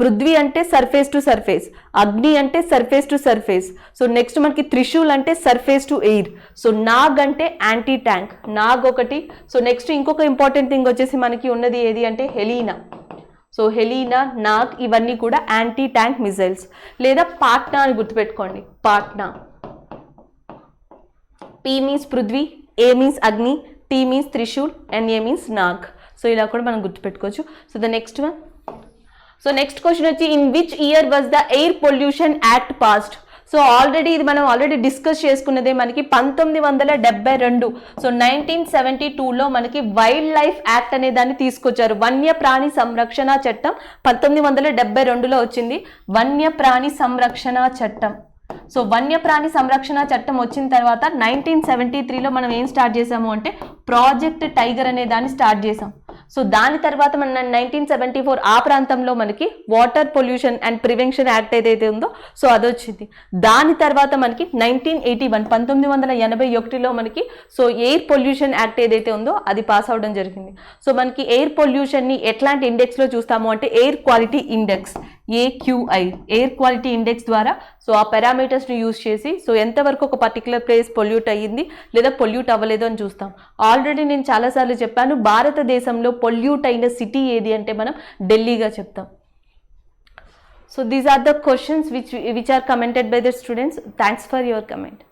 పృథ్వీ అంటే సర్ఫేస్ టు సర్ఫేస్, అగ్ని అంటే surface to surface. So next మనకి త్రిశూల్ అంటే surface to air. So Nag అంటే యాంటీ ట్యాంక్, నాగ్ ఒకటి. సో నెక్స్ట్ ఇంకొక ఇంపార్టెంట్ థింగ్ వచ్చేసి మనకి ఉన్నది ఏది అంటే హెలీనా. సో హెలీనా, నాగ్ ఇవన్నీ కూడా యాంటీ ట్యాంక్ మిసైల్స్. లేదా పాట్నా అని గుర్తుపెట్టుకోండి, Patna. P means Prithvi, A means Agni, T means Trishul, and A means Nag. So ఇలా కూడా మనం గుర్తుపెట్టుకోవచ్చు. So the next one. So next question వచ్చి, in which year was the air pollution act passed? So already ఇది మనం ఆల్రెడీ డిస్కస్ చేసుకున్నదే మనకి 1972. సో 1972లో మనకి వైల్డ్ లైఫ్ యాక్ట్ అనే దాన్ని తీసుకొచ్చారు. వన్యప్రాణి సంరక్షణ చట్టం 1972లో వచ్చింది, వన్యప్రాణి సంరక్షణ చట్టం. సో వన్యప్రాణి సంరక్షణ చట్టం వచ్చిన తర్వాత 1973లో మనం ఏం స్టార్ట్ చేసాము అంటే ప్రాజెక్ట్ టైగర్ అనే దాన్ని స్టార్ట్ చేసాం. సో దాని తర్వాత మన 1974 ఆ ప్రాంతంలో మనకి water pollution and prevention act ఏదైతే ఉందో సో అది వచ్చింది. దాని తర్వాత మనకి 1981లో మనకి సో ఎయిర్ పొల్యూషన్ యాక్ట్ ఏదైతే ఉందో అది పాస్ అవడం జరిగింది. సో మనకి ఎయిర్ పొల్యూషన్ని ఎట్లాంటి ఇండెక్స్లో చూస్తాము అంటే air quality index, AQI, air quality index ద్వారా సో ఆ పారామీటర్స్ని యూజ్ చేసి సో ఎంతవరకు ఒక పర్టికులర్ ప్లేస్ పొల్యూట్ అయ్యింది లేదా పొల్యూట్ అవ్వలేదు అని చూస్తాం. ఆల్రెడీ నేను చాలాసార్లు చెప్పాను, భారతదేశంలో పొల్యూట్ అయిన సిటీ ఏది అంటే మనం ఢిల్లీగా చెప్తాం. So these are the questions which are commented by the students. Thanks for your comment.